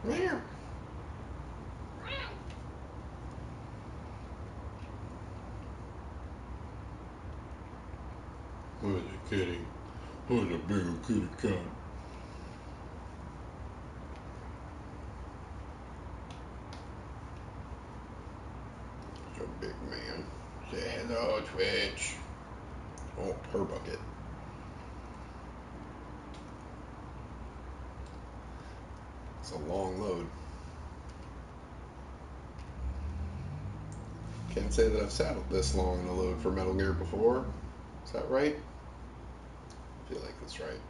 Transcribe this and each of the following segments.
Meow. Who's a kitty? Who's a big kitty cat? It's a big man. Say hello, Twitch. Oh, her bucket. It's a long load. Can't say that I've sat this long in a load for Metal Gear before. Is that right? I feel like that's right.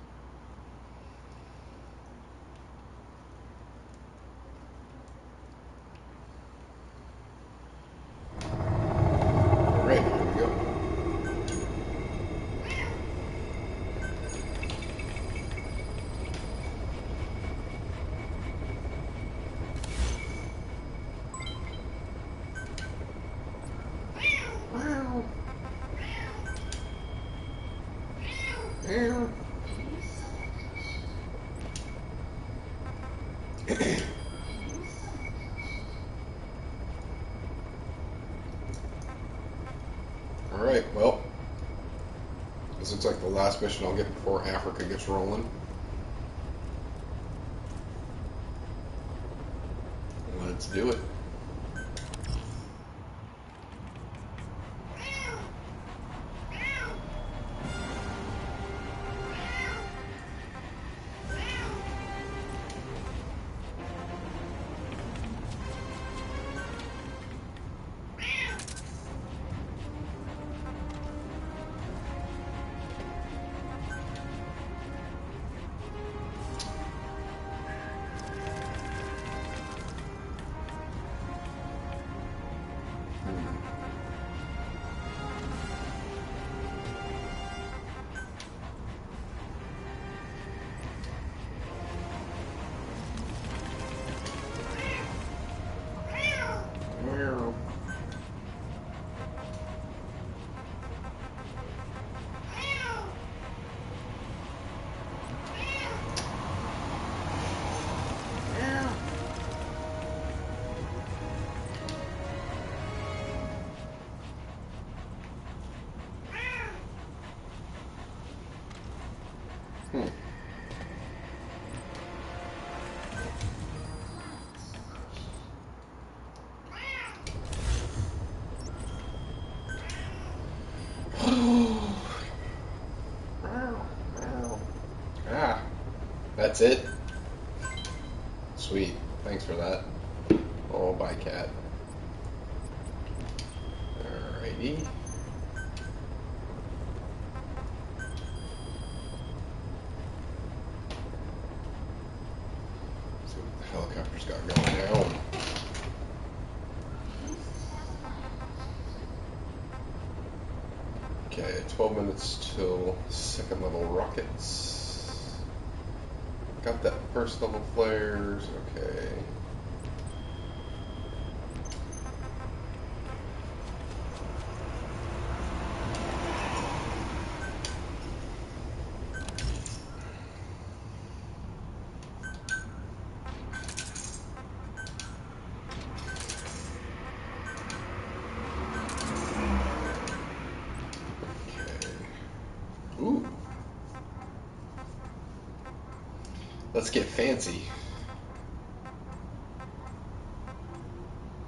Alright, here we go. Meow. Meow. Alright, well, this looks like the last mission I'll get before Africa gets rolling. Let's do it. Meow. Hmm. Ah, that's it? Sweet. Thanks for that. Oh, bye, cat. Alrighty. See what the helicopter's got going now. Okay, 12 minutes till second level rockets. Got that first level flares. Okay. Ooh. Let's get fancy.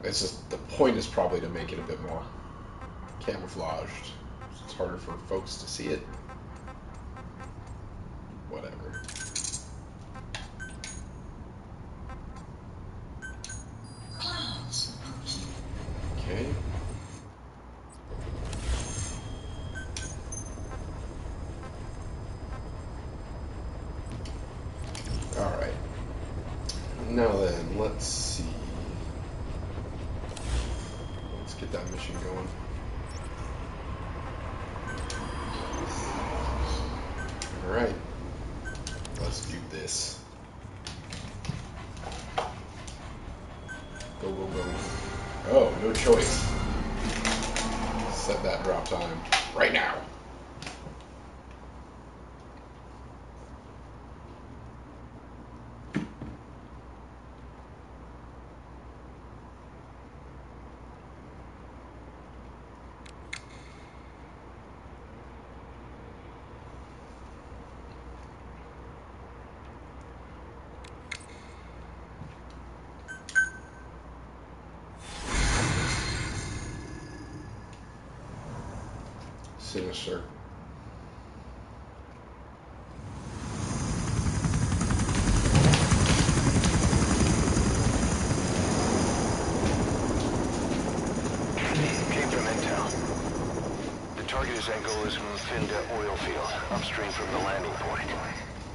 It's just the point is probably to make it a bit more camouflaged. So it's harder for folks to see it. Whatever. Okay. Alright. Now then, let's see. Let's get that mission going. Alright. Let's do this. Go, go, go. Oh, no choice. Set that drop time right now. Sinister. Came from intel. The target is Angola's Mfinda oil field, upstream from the landing point.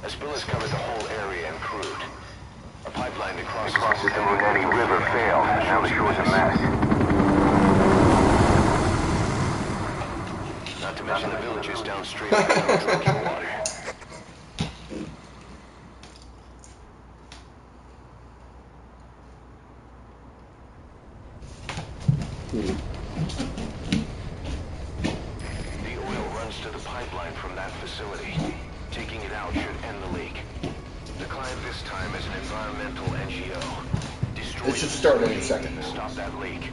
A spill has covered the whole area and crude. A pipeline that crosses the Muneni River failed. Now the shore's a mess. Not to mention the villages downstream have no drinking water. The oil runs to the pipeline from that facility. Taking it out should end the leak. The client this time is an environmental NGO. It should start any second now. Stop that leak.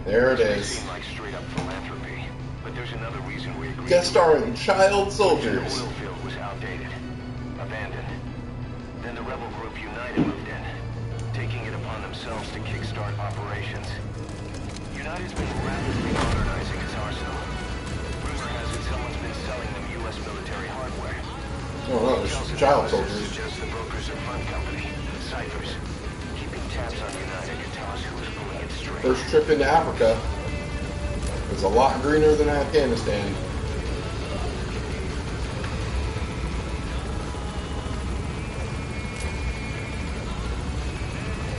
There it It is. seemed like straight up philanthropy, but there's another reason we agreed. Guest starring child soldiers. The oil field was outdated, abandoned. Then the rebel group United moved in, taking it upon themselves to kickstart operations. United's been rapidly modernizing its arsenal. Rumor has it someone's been selling them U.S. military hardware. Oh no, there's child soldiers. Suggests the brokers are Fun Company, Cyphers. Keeping tabs on United could tell us who's pulling it straight. First trip into Africa was a lot greener than Afghanistan.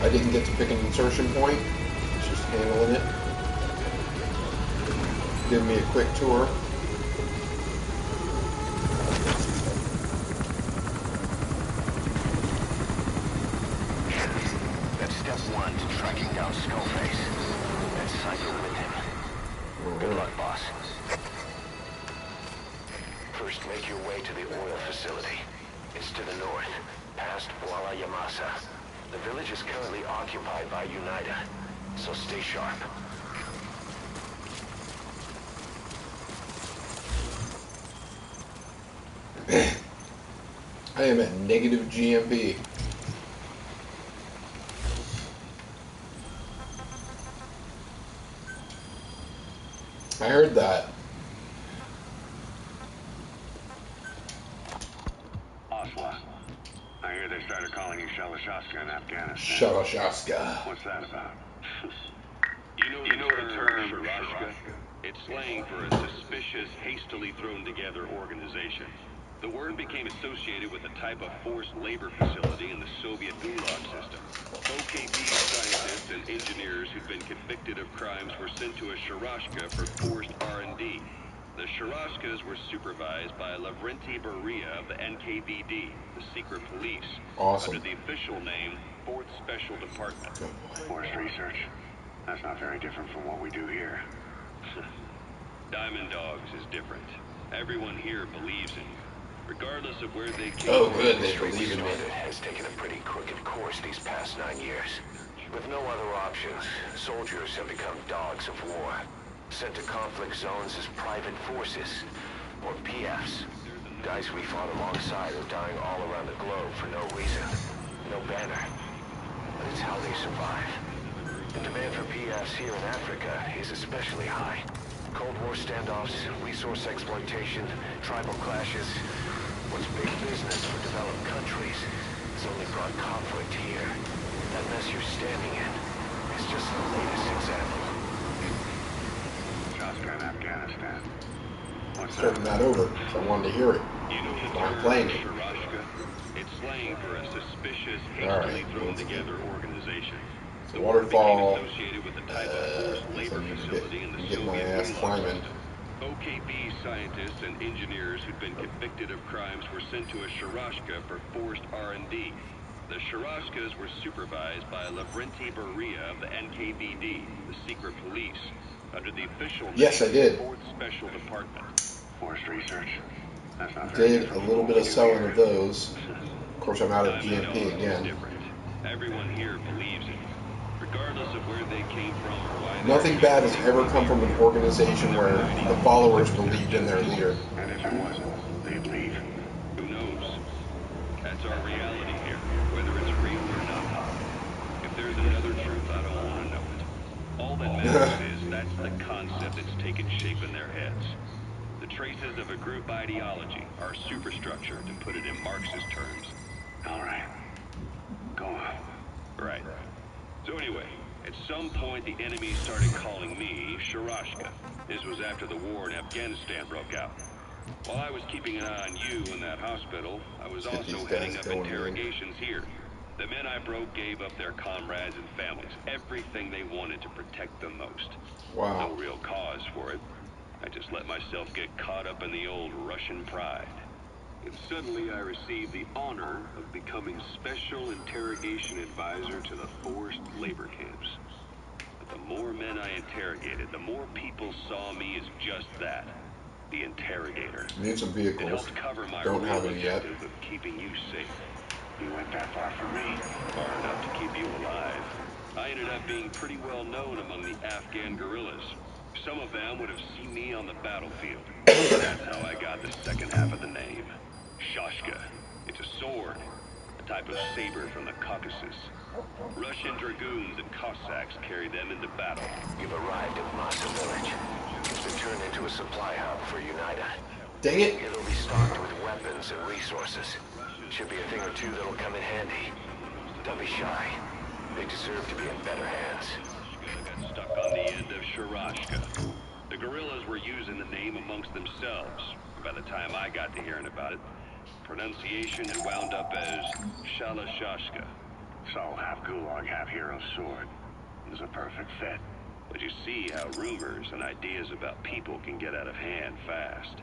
I didn't get to pick an insertion point. It's just handling it. Give me a quick tour. That's step one to tracking down Skullface. And Cypher with him. Good luck, boss. First, make your way to the oil facility. It's to the north, past Wala Yamasa. The village is currently occupied by United, so stay sharp. I am at negative GMP. I heard that. Osla, I hear they started calling you Shalashashka in Afghanistan. Shalashashka. What's that about? You know the term Sharashka? It's slang for a suspicious, hastily thrown together organization. The word became associated with a type of forced labor facility in the Soviet Gulag system. OKB scientists and engineers who'd been convicted of crimes were sent to a Sharashka for forced R&D. The Sharashkas were supervised by Lavrenti Beria of the NKVD, the secret police, Awesome. under the official name 4th Special Department. Forced research. That's not very different from what we do here. Diamond Dogs is different. Everyone here believes in you, regardless of where they came Oh, from. good, they believe in me. United has taken a pretty crooked course these past 9 years. With no other options, soldiers have become dogs of war, sent to conflict zones as private forces, or PFs. Guys we fought alongside are dying all around the globe for no reason, no banner. But it's how they survive. The demand for PFs here in Africa is especially high. Cold War standoffs, resource exploitation, tribal clashes. What's big business for developed countries has only brought conflict here. That mess you're standing in is just the latest example. Shashka in Afghanistan. What's that Starting that about? over, so I wanted to hear it. You know the So I'm term playing it. Sharashka? It's slang for a suspicious, Alright, hastily thrown let's together organization. The The word waterfall. became associated with a type of forced I labor need to facility in the get my Soviet ass Gulag climbing. system. OKB scientists and engineers who'd been convicted of crimes were sent to a Sharashka for forced R&D. The Sharashkas were supervised by Lavrenti Beria of the NKVD, the secret police, under the official name Yes, I did. 4th Special Department. Forced research. That's not very Did a different little from bit what of we do selling here. of those. Of course, I'm out of Diamond GMP Dogs is again. different. Everyone here believes in you, regardless of where they came from or why. Nothing bad has ever come from an organization where the followers believed in their leader. And if it wasn't, they'd leave. Who knows? That's our reality here, whether it's real or not. If there's another truth, I don't want to know it. All that matters is that's the concept that's taken shape in their heads. traces of a group ideology, our superstructure, to put it in Marxist terms. All right. Go on. Right. So anyway, at some point the enemy started calling me Sharashka. This was after the war in Afghanistan broke out. While I was keeping an eye on you in that hospital, I was Get also these heading guys up going, interrogations here. The men I broke gave up their comrades and families, everything they wanted to protect them most. Wow. No real cause for it. I just let myself get caught up in the old Russian pride. And suddenly I received the honor of becoming Special Interrogation Advisor to the forced labor camps. But the more men I interrogated, the more people saw me as just that, the interrogator. Need some It vehicles. helped cover my Don't real have any yet. objective of keeping you safe. You went that far for me. Far enough to keep you alive. I ended up being pretty well known among the Afghan guerrillas. Some of them would have seen me on the battlefield. That's how I got the second half of the name. Shashka. It's a sword. A type of saber from the Caucasus. Russian dragoons and Cossacks carry them into battle. You've arrived at Masa Village. It's been turned into a supply hub for UNITA. Dang it! It'll be stocked with weapons and resources. Should be a thing or two that'll come in handy. Don't be shy. They deserve to be in better hands. Got stuck on the end of Sharashka. The guerrillas were using the name amongst themselves. By the time I got to hearing about it, pronunciation had wound up as Shalashashka. So half gulag, half hero sword. It was a perfect fit. But you see how rumors and ideas about people can get out of hand fast.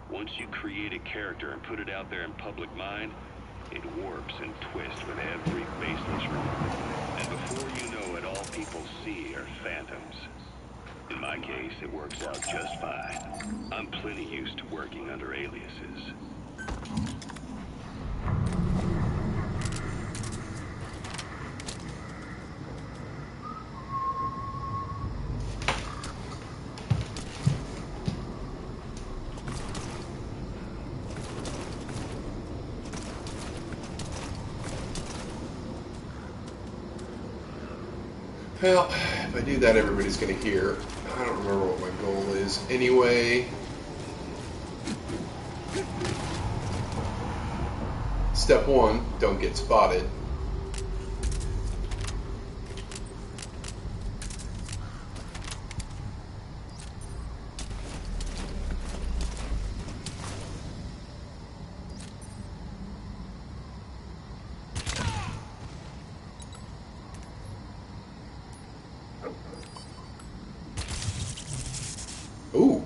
Once you create a character and put it out there in public mind, it warps and twists with every baseless rumor. And before you know it, all people see are phantoms. In my case, it works out just fine. I'm plenty used to working under aliases. Well, if I do that, everybody's going to hear. I don't remember what my goal is. Anyway, step one, don't get spotted. Ooh,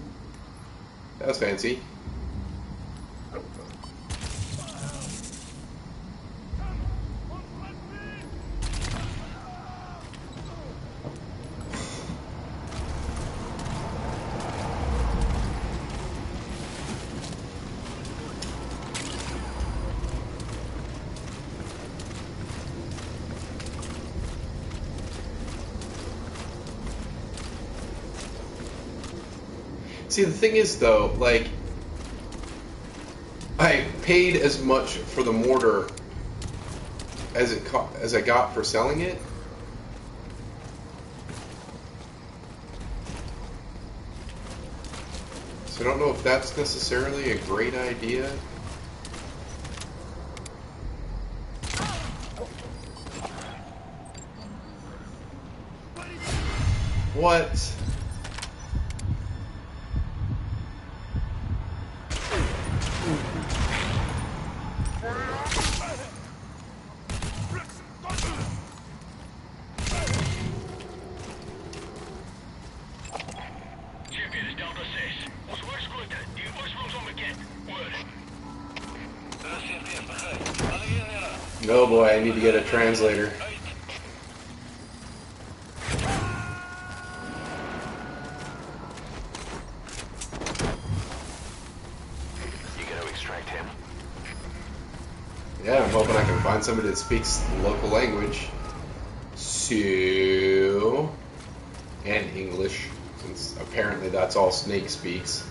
that was fancy. See, the thing is, though, like, I paid as much for the mortar as I got for selling it. So I don't know if that's necessarily a great idea. What? Oh boy, I need to get a translator. You gonna extract him? Yeah, I'm hoping I can find somebody that speaks the local language. So, and English, since apparently that's all Snake speaks.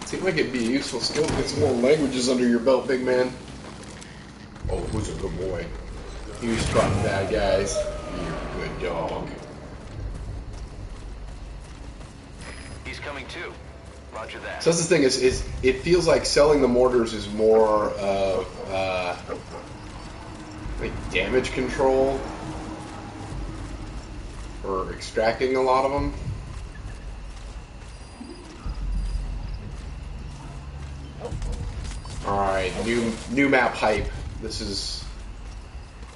Seems like it'd be a useful skill to get some more languages under your belt, big man. Oh, who's a good boy? You spot bad guys. You're a good dog. coming too. Roger that. So that's the thing is it feels like selling the mortars is more of like damage control or extracting a lot of them. All right, new map hype.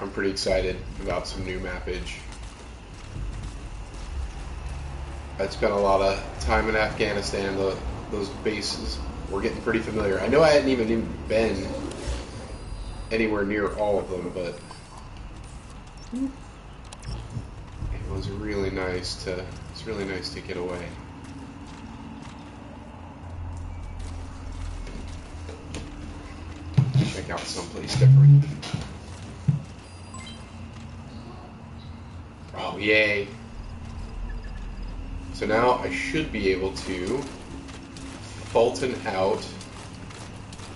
I'm pretty excited about some new mappage. I spent a lot of time in Afghanistan. Those bases were getting pretty familiar. I know I hadn't even been anywhere near all of them, but it was really nice to. It's really nice to get away. Check out someplace different. Oh, yay. So now I should be able to Fulton out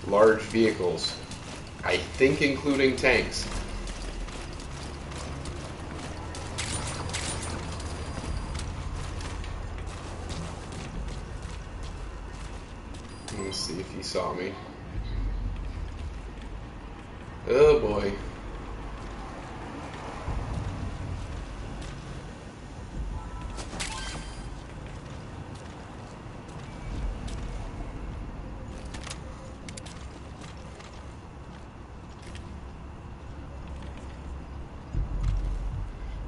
large vehicles. I think including tanks. Let's see if he saw me. Oh boy.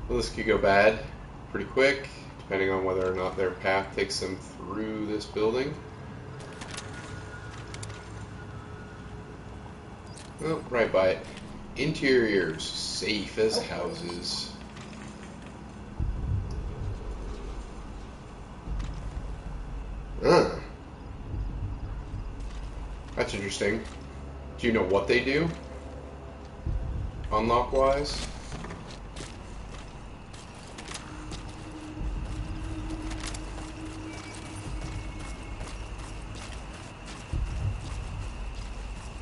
Well, this could go bad pretty quick, depending on whether or not their path takes them through this building. Oh, right by it. Interiors, safe as houses. That's interesting. Do you know what they do? Unlock-wise?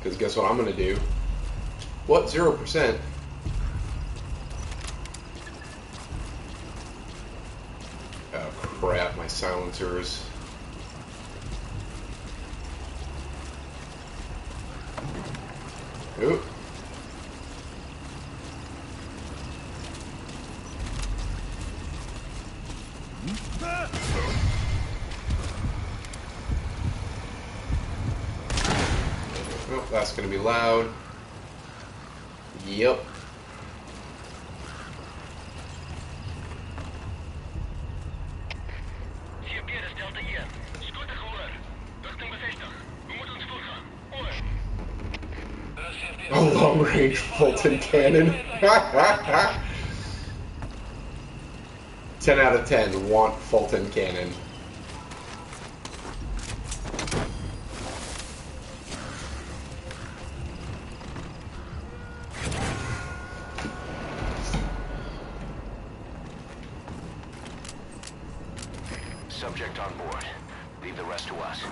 Because guess what I'm going to do? What? 0%? Oh crap, my silencers. Oop. Oh, that's going to be loud. Yep. A long-range Fulton cannon. 10 out of 10 want Fulton cannon. Subject on board. Leave the rest to us.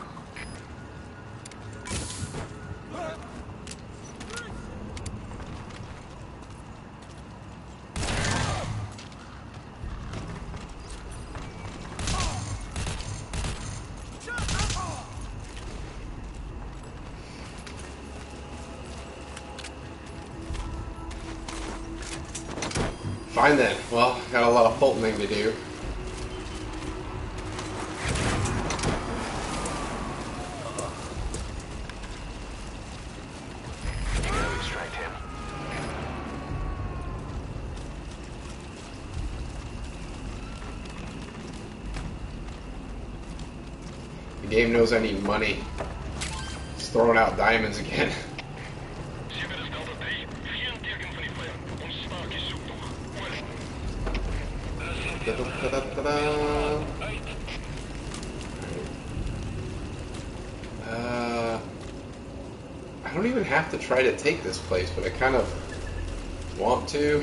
Fine then. Well, got a lot of Fultoning to do. Extract him. The game knows I need money. It's throwing out diamonds again. I don't even have to try to take this place, but I kind of want to.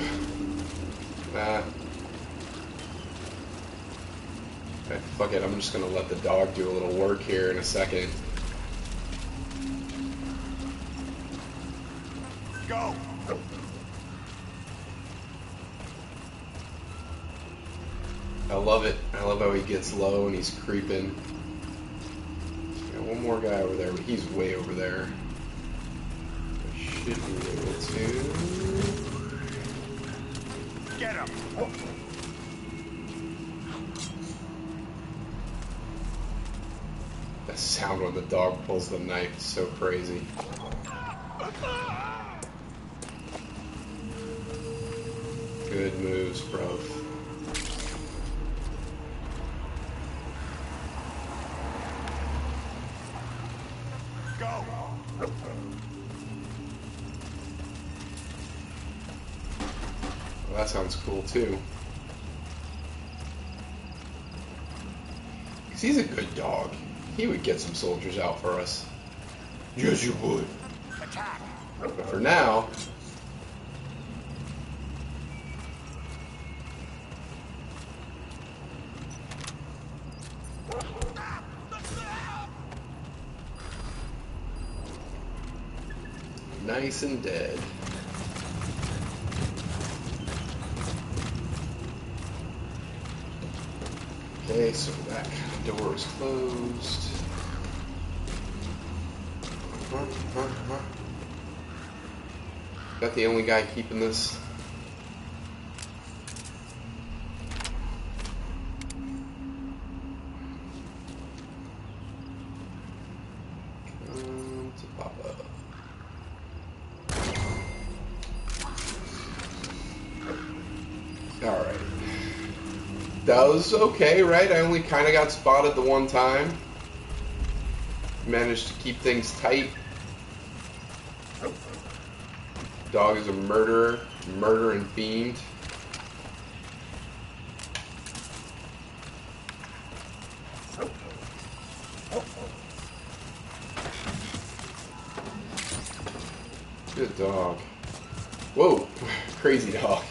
Okay, fuck it, I'm just gonna let the dog do a little work here in a second. Go! I love it. I love how he gets low and he's creeping. one more guy over there, but he's way over there. I should be able to... Get him! The sound when the dog pulls the knife is so crazy. Good moves, bro. Go! Well, that sounds cool too. 'Cause he's a good dog. He would get some soldiers out for us. Yes, you would. Attack! But for now... nice and dead. Okay, so that door is closed. Is that the only guy keeping this? Come to Papa. Alright. That was okay, right? I only kind of got spotted the one time. Managed to keep things tight. Dog is a murdering fiend. Good dog. Whoa, crazy dog.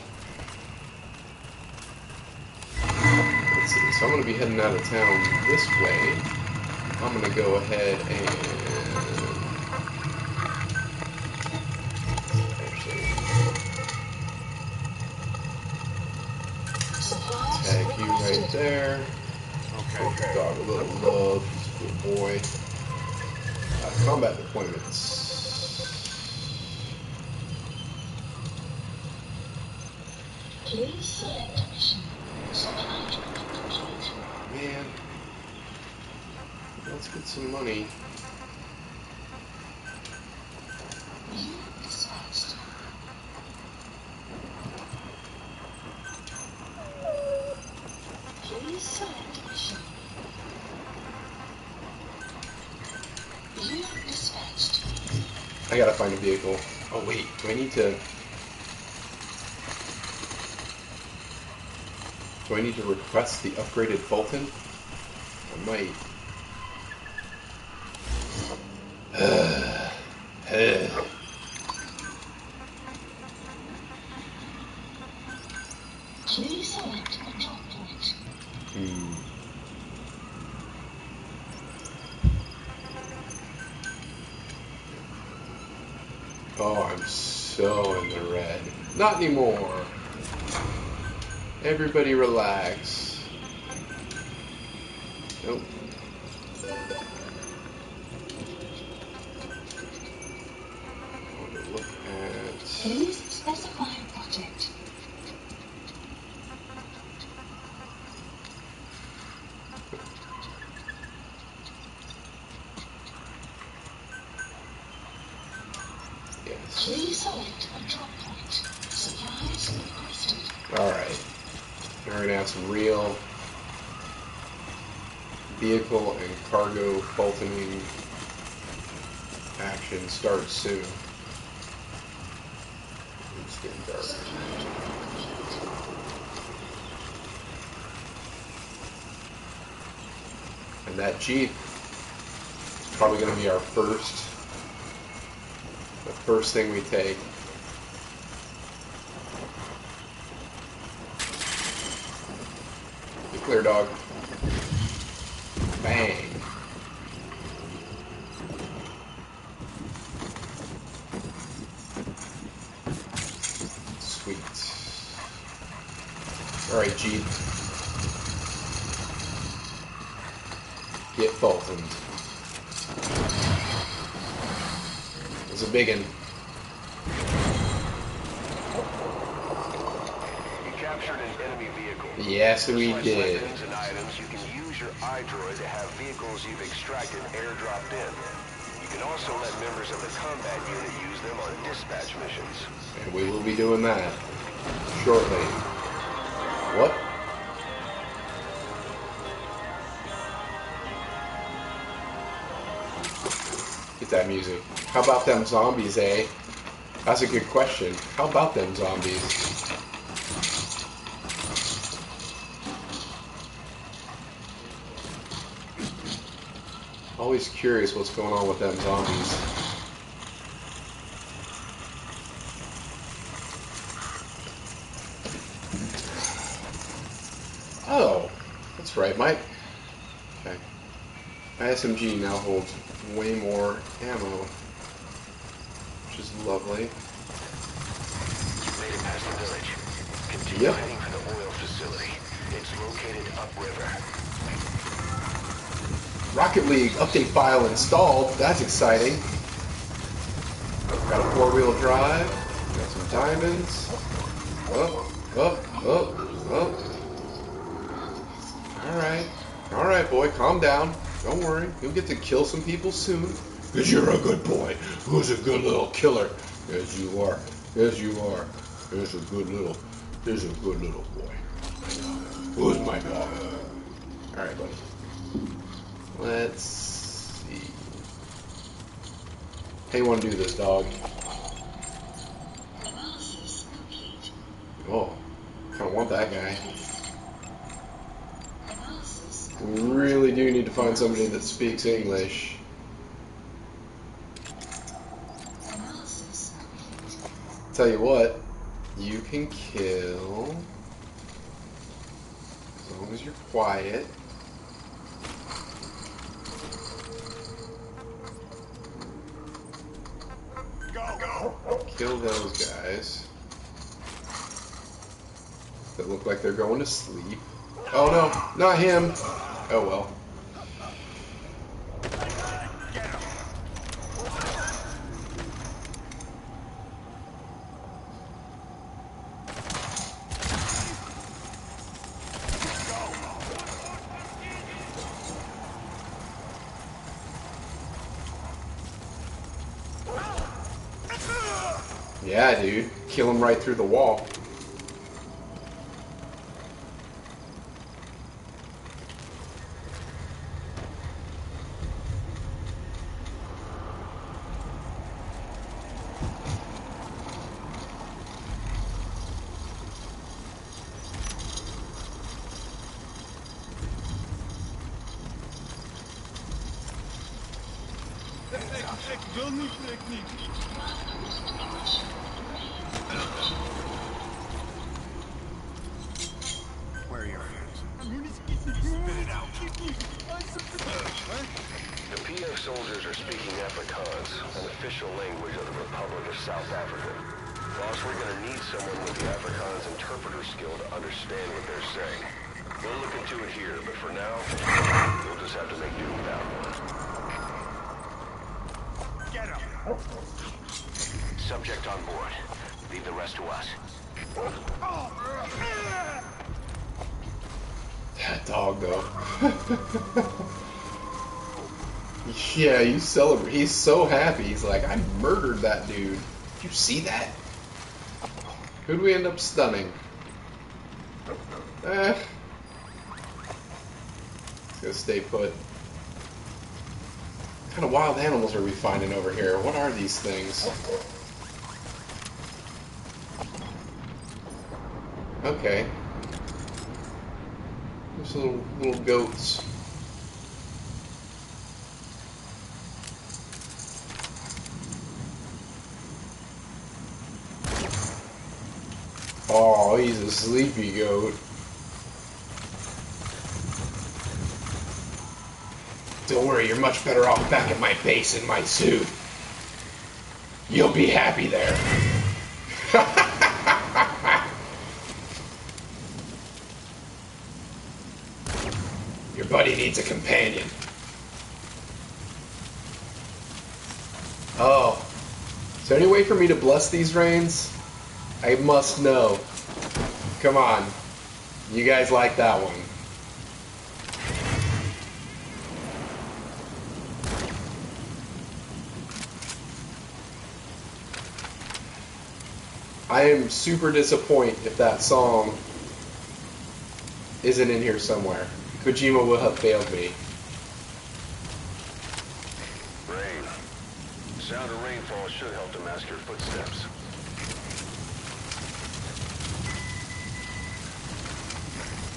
Let's see, so I'm going to be heading out of town this way. I'm going to go ahead and... tag you right there. Okay. Dog a little love. He's a good boy. Combat deployments. Please select mission. Man, let's get some money. Please select mission. Unit dispatched. I gotta find a vehicle. Oh wait, do I need to... do I need to request the upgraded Fulton? I might. Please select control point. Oh, I'm so in the red. Not anymore. Everybody relax. Nope. I want to look at... Please specify a project. Yes. Please select control point. Supplies requested. Alright. Now we're going to have some real vehicle and cargo Fultoning action start soon. It's getting dark. And that Jeep is probably going to be our the first thing we take. Be clear, dog. Bang. Sweet. Alright, Jeep. Get Fultoned. It's a big one. You captured an enemy vehicle. Yes, we Just like did. weapons and items, you can use your iDroid to have vehicles you've extracted airdropped in. You can also let members of the combat unit use them on dispatch missions. And we will be doing that shortly. What? Get that music. How about them zombies, eh? That's a good question. How about them zombies? Always curious what's going on with them zombies. Oh, that's right, Mike. Okay. My SMG now holds way more ammo, which is lovely. You've made it past the village. Continue heading for the oil facility. It's located upriver. Rocket League update file installed. That's exciting. Got a 4-wheel drive. Got some diamonds. Oh. Alright, boy, calm down. Don't worry. You'll get to kill some people soon. Because you're a good boy. Who's a good little killer? Yes, you are. Yes, you are. There's a good little boy. Who's my dog? Alright, buddy. Let's see. How you want to do this, dog? Oh, kind of want that guy. We really do need to find somebody that speaks English. Tell you what, you can kill as long as you're quiet. Kill those guys that look like they're going to sleep. Oh no, not him. Oh well. Yeah, dude. Kill him right through the wall. Where are your friends? The PF soldiers are speaking Afrikaans, an official language of the Republic of South Africa. Boss, we're gonna need someone with the Afrikaans interpreter skill to understand what they're saying. We'll look into it here, but for now, we'll just have to make do without one. Get him! Subject on board. Leave the rest to us. That dog, though. Yeah, you celebrate. He's so happy. He's like, I murdered that dude. Did you see that? Who'd we end up stunning? He's gonna stay put. What kind of wild animals are we finding over here? What are these things? Okay. There's little goats. Oh, he's a sleepy goat. Don't worry, you're much better off back at my base in my suit. You'll be happy there. Your buddy needs a companion. Oh, Is there any way for me to bless these rains? I must know. Come on. You guys like that one. I am super disappointed if that song isn't in here somewhere. Kojima will have failed me. Rain. Sound of rainfall should help to mask your footsteps.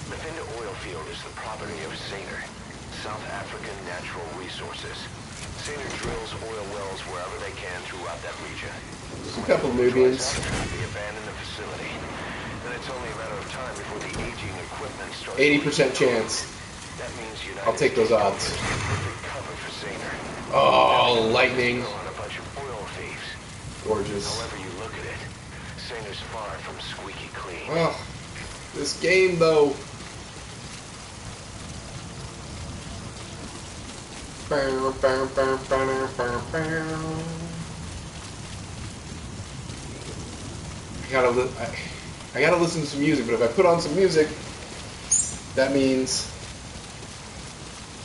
The Finda oil field is the property of Saner, South African Natural Resources. Saner drills oil wells wherever they can throughout that region. There's a couple Nubians. They abandon the facility. Then it's only a matter of time before the aging equipment starts. 80% chance. That means I'll take those odds. cover for Saner. Oh, lightning. On a bunch of oil thieves. Gorgeous. However you look at it, Saner's far from squeaky clean. Oh, this game though. I gotta listen to some music, but if I put on some music, that means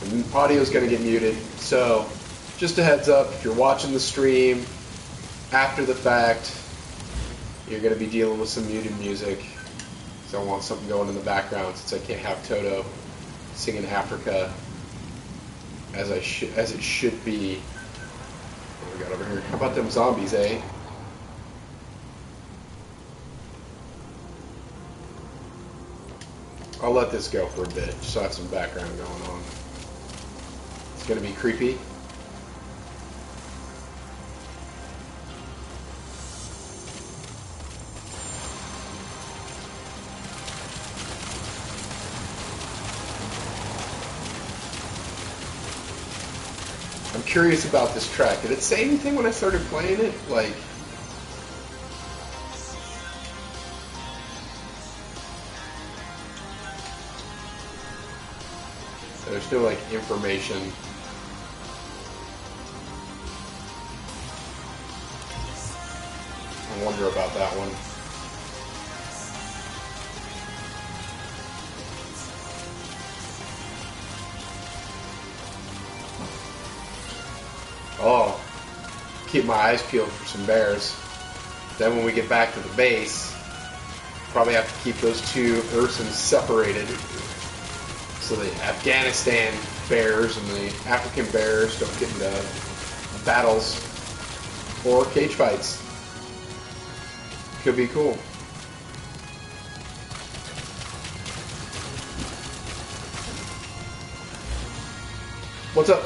the audio's gonna get muted. So, just a heads up, if you're watching the stream after the fact, you're gonna be dealing with some muted music. So I want something going in the background since I can't have Toto singing Africa as it should be. What do we got over here? How about them zombies, eh? I'll let this go for a bit, just so I have some background going on. It's gonna be creepy. I'm curious about this track. Did it say anything when I started playing it? Like, there's no like information. I wonder about that one. Oh, keep my eyes peeled for some bears. Then when we get back to the base, probably have to keep those two Ursans separated so the Afghanistan bears and the African bears don't get into battles or cage fights. Could be cool. What's up?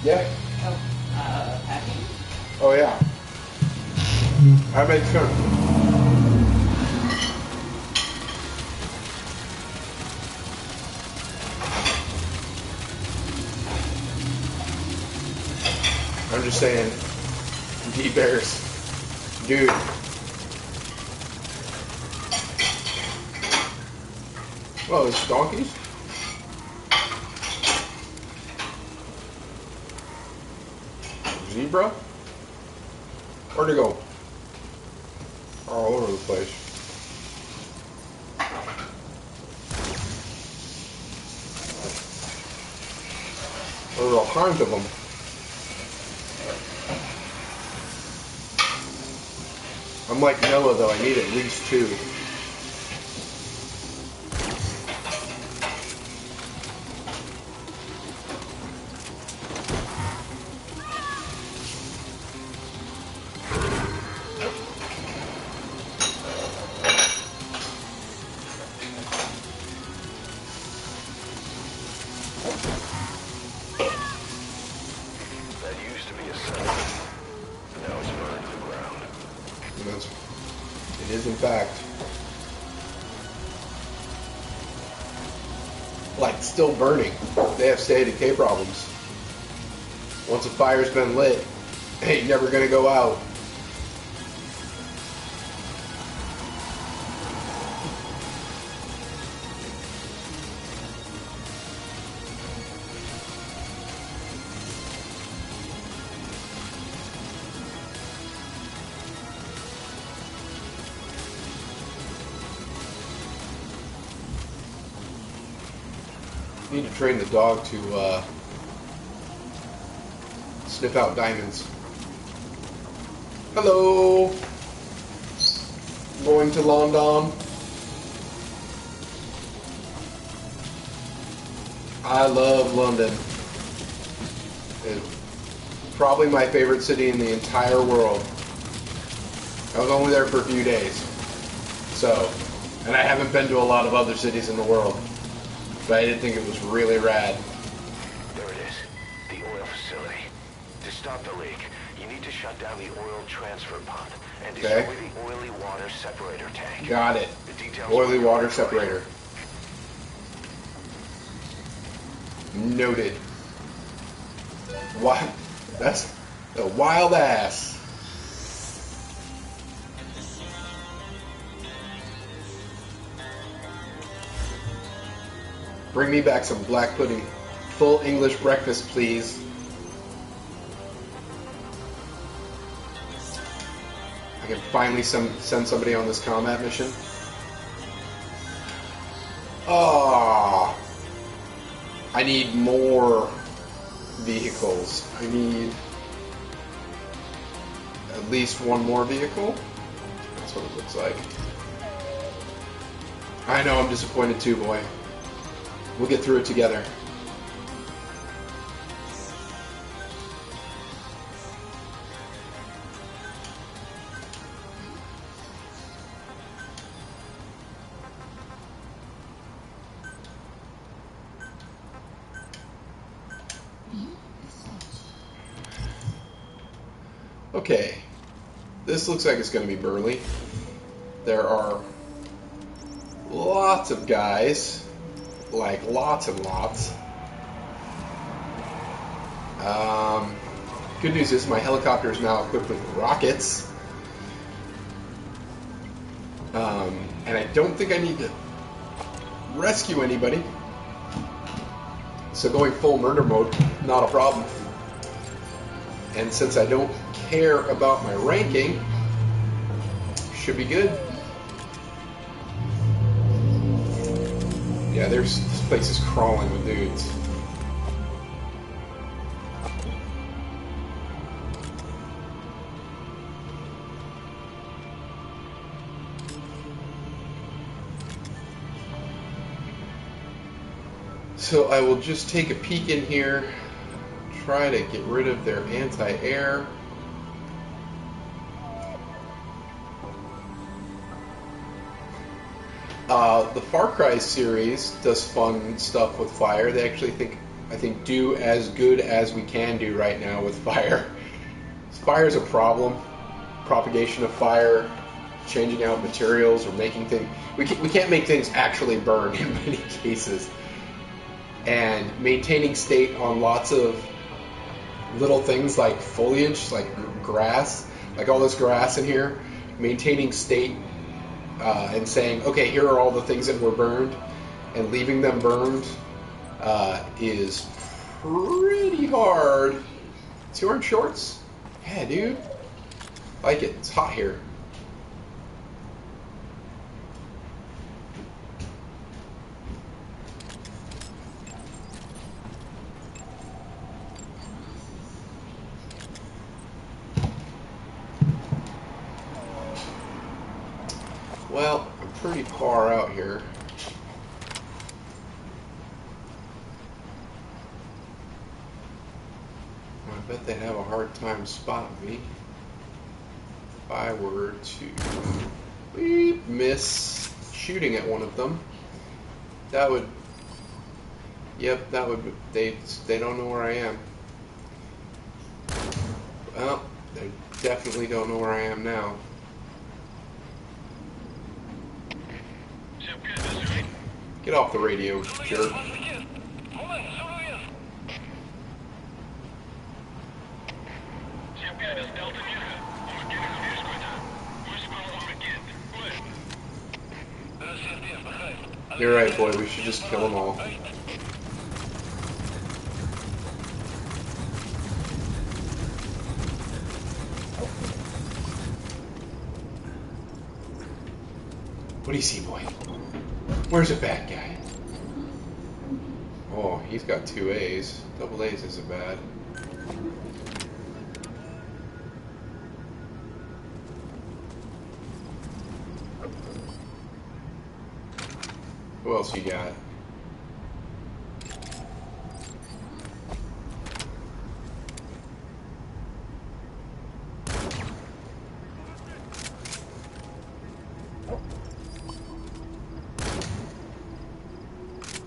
Yeah. Oh, packing? Oh yeah. I made sense. I'm just saying, D-bears, dude. Oh, it's donkeys? Zebra? Where'd it go? All over the place. There's all kinds of them. I'm like Noah though, I need at least two. It is in fact like still burning. They have stay decay problems. Once a fire's been lit, it ain't never gonna go out. Need to train the dog to sniff out diamonds. Hello. Going to London. I love London. It's probably my favorite city in the entire world. I was only there for a few days. So, and I haven't been to a lot of other cities in the world. But I did think it was really rad. There it is. The oil facility. To stop the leak, you need to shut down the oil transfer pump and destroy the oily water separator tank. Got it. The details Oily will water be right. separator. Noted. What? That's a wild ass. Bring me back some black pudding. Full English breakfast, please. I can finally send somebody on this combat mission. Ah, I need more vehicles. I need at least one more vehicle. That's what it looks like. I know, I'm disappointed too, boy. We'll get through it together. Okay, this looks like it's going to be burly. There are lots of guys, like lots and lots. Good news is my helicopter is now equipped with rockets. And I don't think I need to rescue anybody. So going full murder mode, not a problem. And since I don't care about my ranking, should be good. Yeah, this place is crawling with dudes. So I will just take a peek in here, try to get rid of their anti-air. The Far Cry series does fun stuff with fire. They actually I think do as good as we can do right now with fire. Fire is a problem. Propagation of fire, changing out materials, or making things. We can't make things actually burn in many cases. And maintaining state on lots of little things like foliage, like grass, like all this grass in here, maintaining state and saying, okay, here are all the things that were burned, and leaving them burned is pretty hard. Is he wearing shorts? Yeah, dude. Like it. It's hot here. Well, I'm pretty far out here. I bet they'd have a hard time spotting me if I were to miss shooting at one of them. That would, yep, that would, they don't know where I am. Well, they definitely don't know where I am now. Get off the radio, jerk. You're right, boy. We should just kill them all. What do you see, boy? Where's a bad guy? Oh, He's got 2 A's. Double A's isn't bad. Who else you got?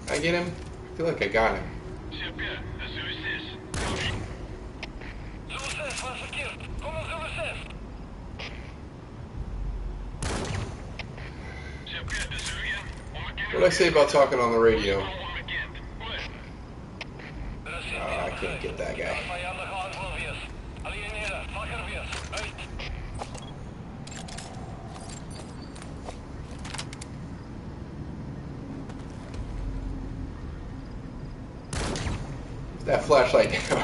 I get him? I feel like I got him. What did I say about talking on the radio? I can't get that guy. That flashlight down.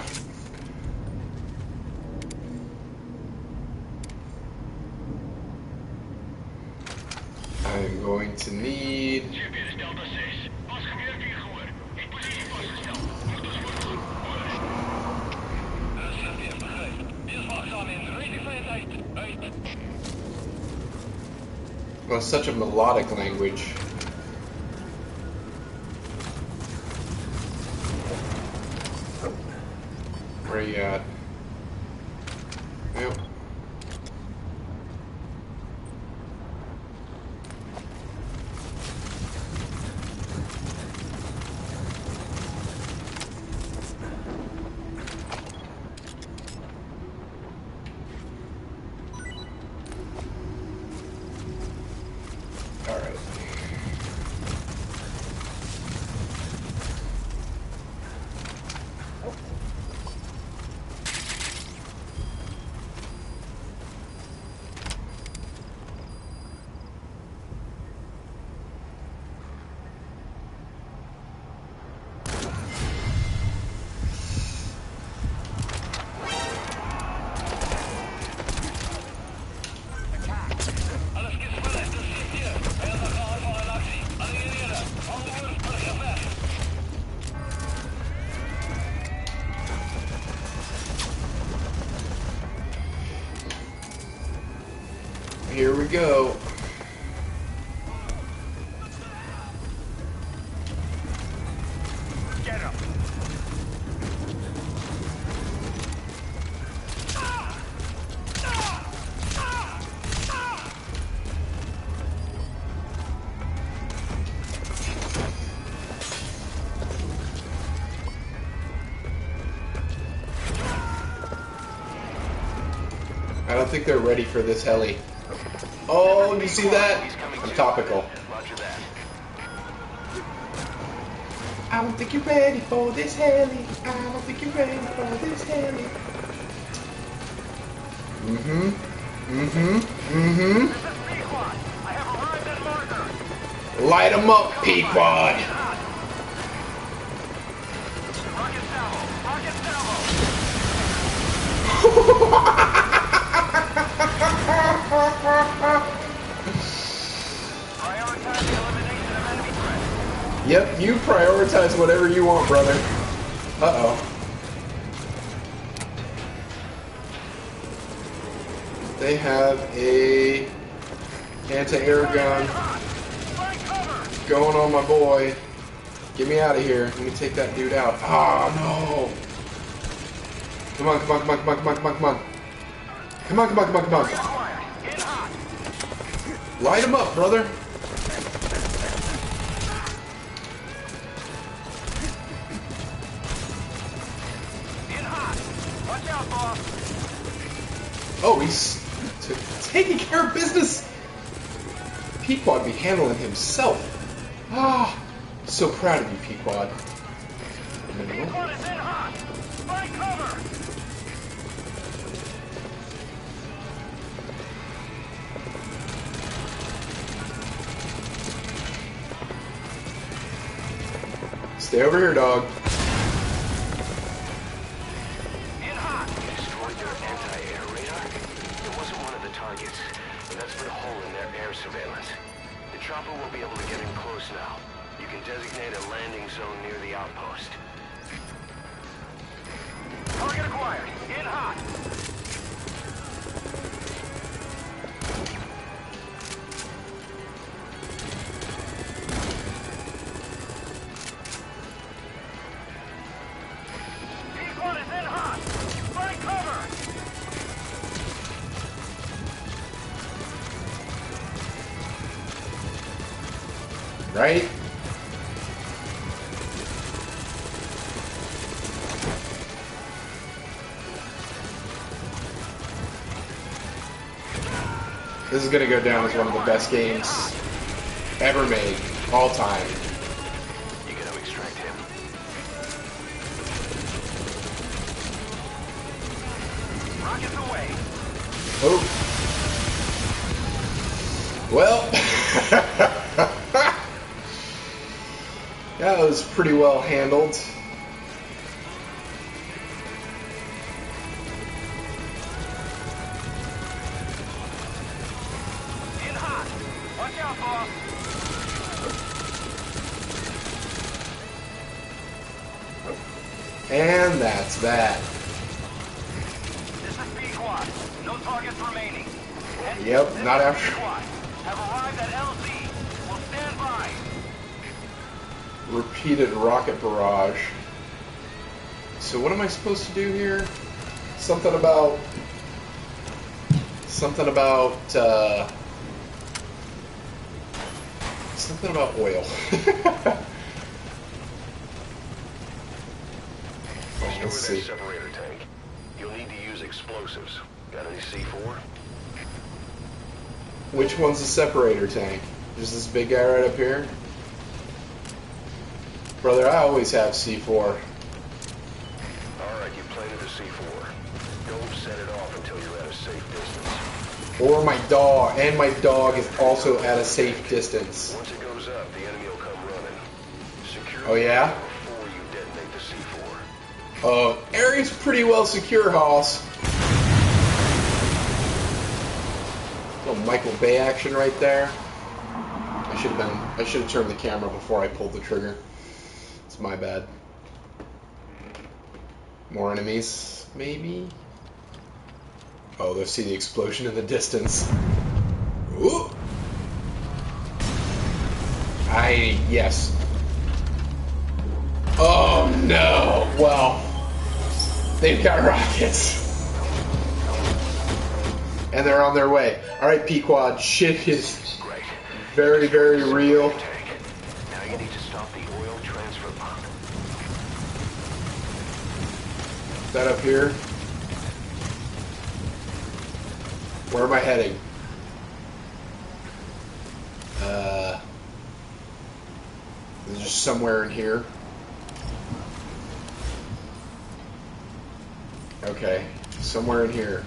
I'm going to need... Well, it's such a melodic language. Where you at? Yep. All right. Here we go. Get him! I don't think they're ready for this heli. Oh, you see that? I'm topical. I don't think you're ready for this heli. I don't think you're ready for this heli. Light 'em up, Pequod. Yep, you prioritize whatever you want, brother. Uh-oh. They have a anti-air gun going on my boy. Get me out of here. Let me take that dude out. Oh, no. Come on, come on, come on, come on, come on, come on, come on. Come on, come on, come on, come on. Light him up, brother. Oh, he's taking care of business. Pequod be handling himself. Ah, so proud of you, Pequod. Pequod is in hot! Find cover! Stay over here, dog. Destroyed their anti-air radar? It wasn't one of the targets, but that's put a hole in their air surveillance. The chopper will be able to get in close now. You can designate a landing zone near the outpost. Right? This is gonna go down as one of the best games ever made, all time. You gotta extract him. Rockets away. Oh. Well, that was pretty well handled. In hot. Watch out, boss. And that's that. This is B-Quad. No targets remaining. Yep, not after. B-Quad. Have arrived at LZ. Will stand by. Repeated rocket barrage. So what am I supposed to do here? Something about oil. Let's see. That separator tank. You'll need to use explosives. Got any C4? Which one's the separator tank? Just this big guy right up here? Brother, I always have C4. Alright, you planted the C4. Don't set it off until you're at a safe distance. Or my dog. And my dog is also at a safe distance. Once it goes up, the enemy will come running. Secure Oh, yeah? before you detonate the C4. Area's pretty well secure, Hoss. Little Michael Bay action right there. I should have turned the camera before I pulled the trigger. It's my bad. More enemies, maybe? Oh, they see the explosion in the distance. Ooh! Yes. Oh no! Well, they've got rockets. And they're on their way. Alright, Pequod, shit is very, very real. Now you need to stop the oil transfer pump. Is that up here? Where am I heading? Is it just somewhere in here? Okay, somewhere in here.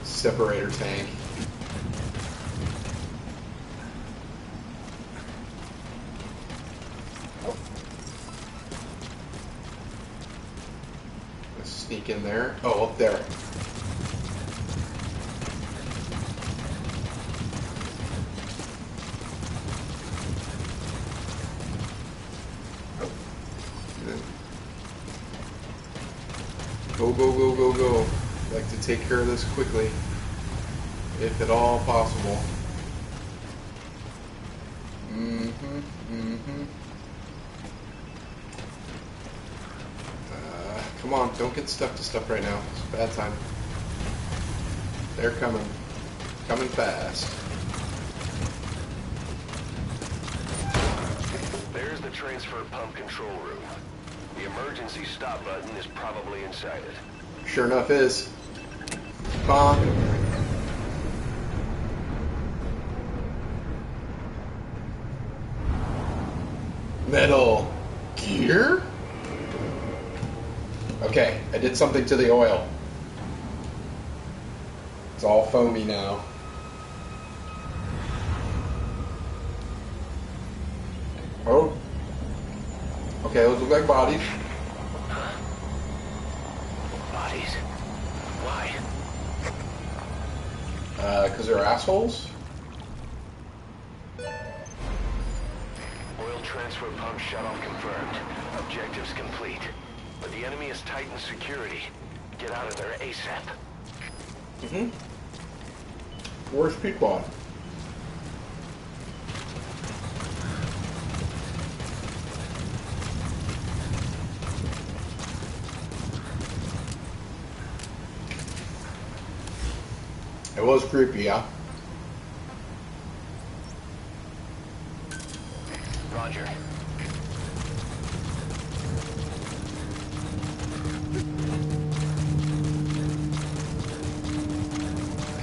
Separator tank. Let's sneak in there. Oh, up there. Go, go, go, go, go. I'd like to take care of this quickly, if at all possible. Come on, don't get stuck to stuff right now. It's a bad time. They're coming. Coming fast. There's the transfer pump control room. The emergency stop button is probably inside it. Sure enough is. Bonk. Metal gear? Okay, I did something to the oil. It's all foamy now. Oh. Okay, those look like bodies. Bodies? Why? Because they're assholes? Oil transfer pump shut-off confirmed. Objectives complete. But the enemy has tightened security. Get out of there ASAP. Where's Pequod? It was creepy, yeah.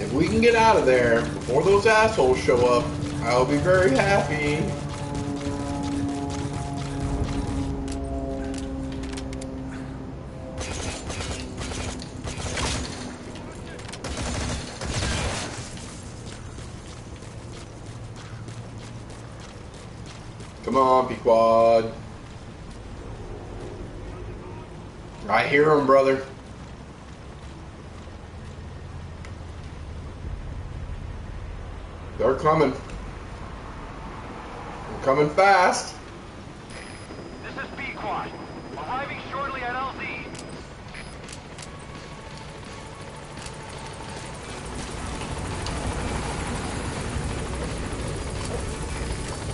If we can get out of there before those assholes show up, I'll be very happy. Come on, Pequod. I hear him, brother. They're coming. They're coming fast. This is Pequod. Arriving shortly at LZ.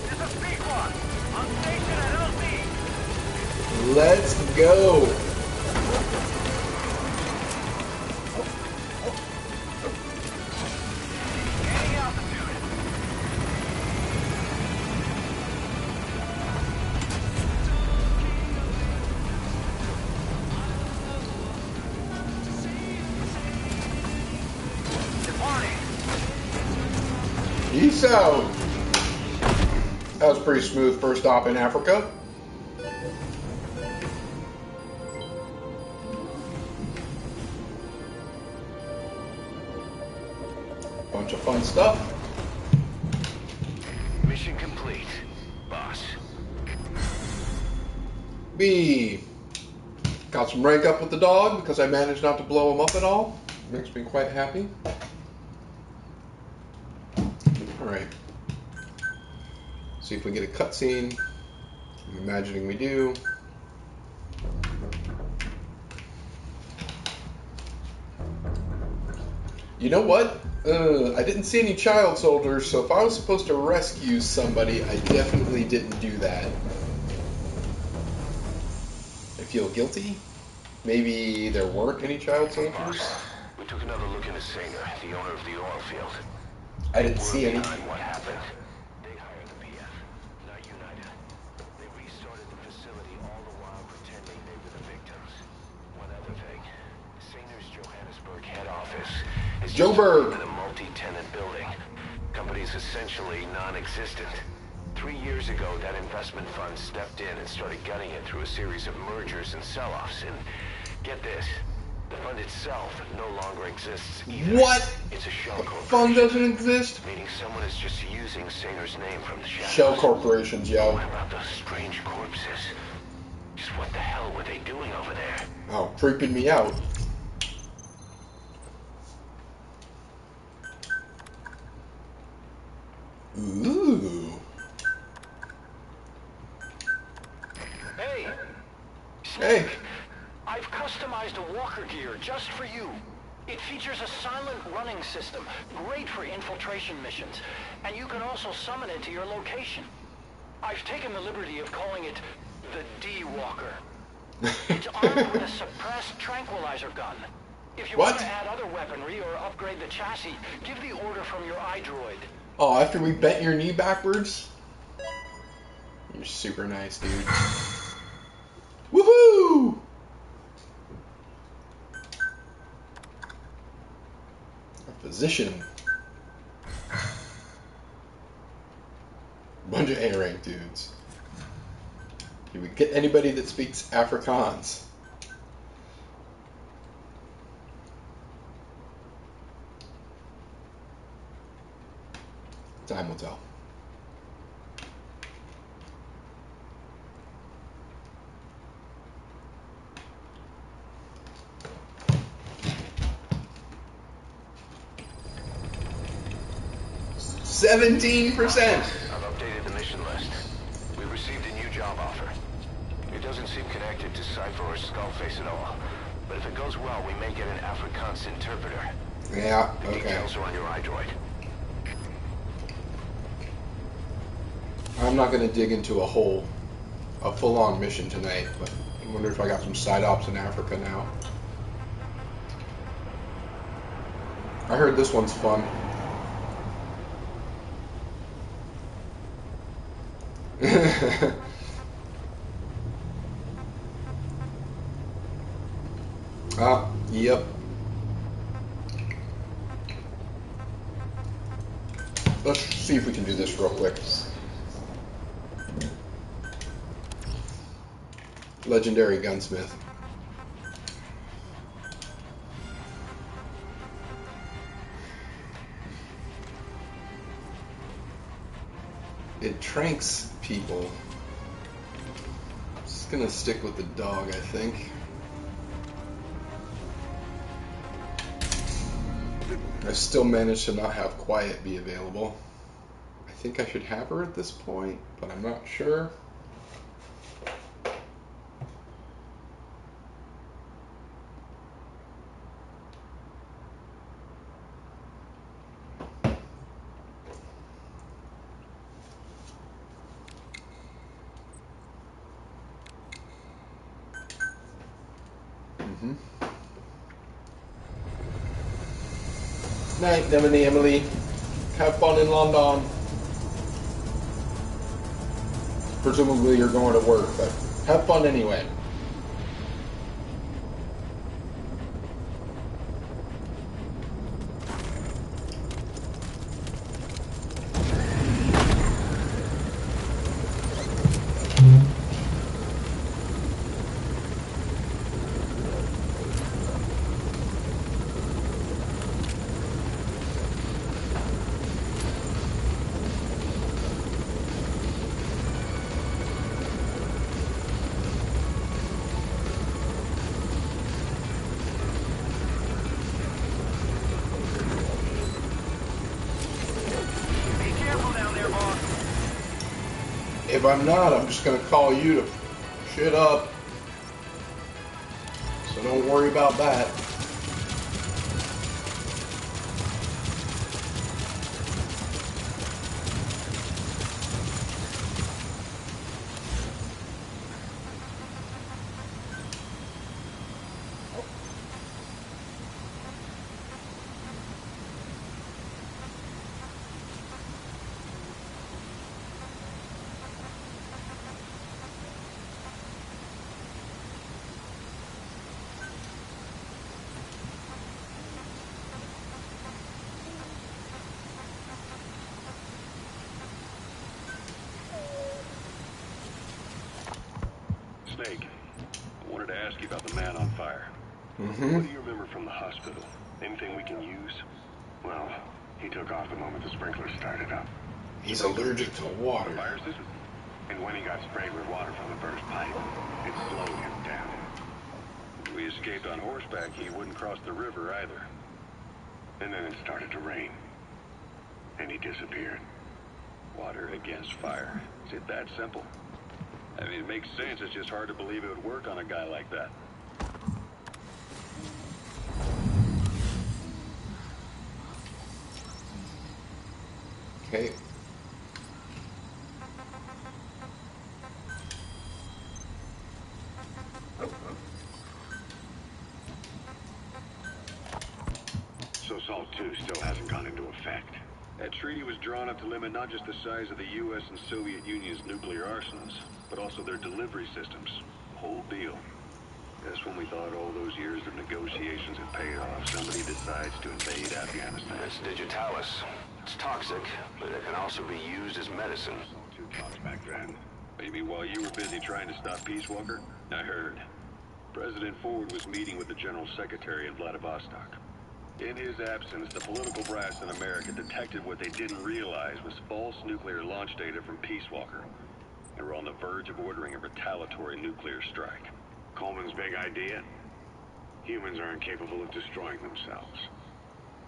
This is Pequod. On station at LZ. Let's go. Gaining altitude. Departing. Peace out. That was pretty smooth first stop in Africa. Bunch of fun stuff. Mission complete, boss. B. Got some rank up with the dog because I managed not to blow him up at all. Makes me quite happy. Alright. See if we get a cutscene. I'm imagining we do. You know what? I didn't see any child soldiers, so if I was supposed to rescue somebody, I definitely didn't do that. I feel guilty. Maybe there weren't any child soldiers. We took another look into Sanger, the owner of the oil field. I didn't see any. Behind what happened. They hired the PF, not United. They restarted the facility all the while pretending they were the victims. One other thing. Sanger's Johannesburg head office is Joburg. in a multi-tenant building. Company's essentially non-existent. 3 years ago, that investment fund stepped in and started gutting it through a series of mergers and sell-offs. And get this, the fund itself no longer exists either. What? It's a shell The corporation. fund doesn't exist? Meaning someone is just using Sanger's name from the shadows. Shell corporations, yo. What about those strange corpses? Just what the hell were they doing over there? Oh, creeping me out. Ooh. Hey. Hey. I've customized a walker gear just for you. It features a silent running system, great for infiltration missions, and you can also summon it to your location. I've taken the liberty of calling it the D-Walker. It's armed with a suppressed tranquilizer gun. If you What? want to add other weaponry or upgrade the chassis, give the order from your iDroid. Oh, after we bent your knee backwards? You're super nice, dude. Woohoo! A physician. Bunch of A-rank dudes. Did we get anybody that speaks Afrikaans? Time will tell. $17%. I've updated the mission list. We received a new job offer. It doesn't seem connected to Cypher or Skullface at all. But if it goes well, we may get an Afrikaans interpreter. Yeah, The okay. details are on your iDroid. I'm not going to dig into a full-on mission tonight, but I wonder if I got some side ops in Africa now. I heard this one's fun. Yep. Let's see if we can do this real quick. Legendary gunsmith. It tranks people. I'm just gonna stick with the dog, I think. I still managed to not have quiet be available. I think I should have her at this point, but I'm not sure. Night, Emily. Have fun in London. Presumably you're going to work, but have fun anyway. If I'm not, I'm just going to call you to shut up. So don't worry about that. Snake, I wanted to ask you about the man on fire. Mm-hmm. What do you remember from the hospital? Anything we can use? Well, he took off the moment the sprinkler started up. He's allergic to water. Viruses? And when he got sprayed with water from the burst pipe, it slowed him down. If we escaped on horseback, he wouldn't cross the river either. And then it started to rain. And he disappeared. Water against fire. Is it that simple? I mean, it makes sense. It's just hard to believe it would work on a guy like that. Okay. So SALT 2 still hasn't gone into effect. That treaty was drawn up to limit not just the size of the U.S. and Soviet Union's nuclear arsenals, but also their delivery systems. Whole deal. That's when we thought all those years of negotiations had paid off. Somebody decides to invade Afghanistan. It's digitalis. It's toxic, but it can also be used as medicine. SALT 2 talks back then. Maybe while you were busy trying to stop Peace Walker, I heard. President Ford was meeting with the General Secretary in Vladivostok. In his absence, the political brass in America detected what they didn't realize was false nuclear launch data from Peace Walker. They were on the verge of ordering a retaliatory nuclear strike. Coleman's big idea? Humans are incapable of destroying themselves.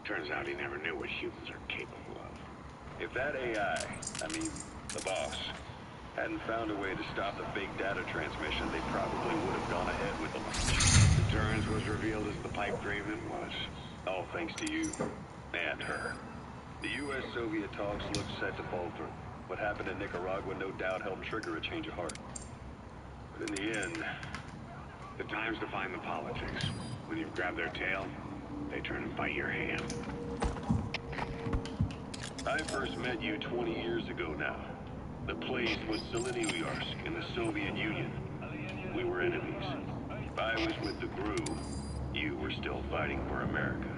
Turns out he never knew what humans are capable of. If that AI, I mean, the boss, hadn't found a way to stop the fake data transmission, they probably would have gone ahead with the launch. Deterrence was revealed as the pipe dream it was. All thanks to you and her. The U.S.-Soviet talks looked set to fall through. What happened in Nicaragua no doubt helped trigger a change of heart. But in the end, The time's to find the politics. When you've grabbed their tail, they turn and bite your hand. I first met you 20 years ago now. The place was Selenouyarsk in the Soviet Union. We were enemies. If I was with the GRU, you were still fighting for America.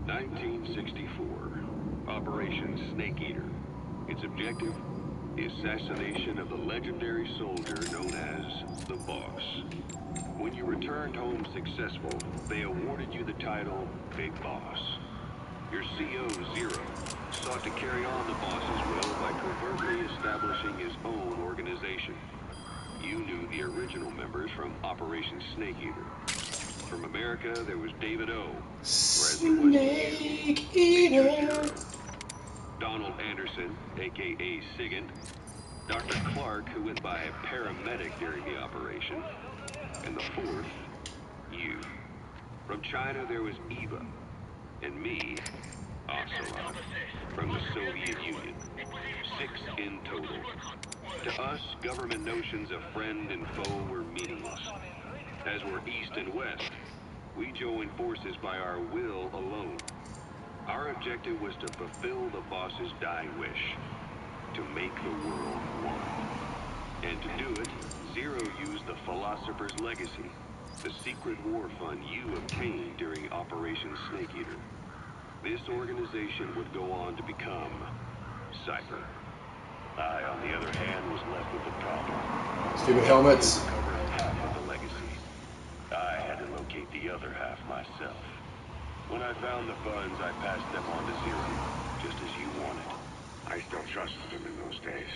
1964. Operation Snake Eater. Its objective? The assassination of the legendary soldier known as the Boss. When you returned home successful, they awarded you the title Big Boss. Your CO, Zero, sought to carry on the boss's will by covertly establishing his own organization. You knew the original members from Operation Snake Eater. From America, there was David O. Snake Eater. Donald Anderson, a.k.a. Sigint. Dr. Clark, who went by paramedic during the operation. And the fourth, you. From China, there was Eva. And me, Ocelot, from the Soviet Union. 6 in total. To us, government notions of friend and foe were meaningless. As were East and West, we joined forces by our will alone. Our objective was to fulfill the boss's dying wish, to make the world one. And to do it, Zero used the Philosopher's Legacy, the secret war fund you obtained during Operation Snake Eater. This organization would go on to become Cypher. I, on the other hand, was left with a problem. Stupid helmets. I recovered half of the legacy. I had to locate the other half myself. When I found the funds, I passed them on to Zero, just as you wanted. I still trusted him in those days.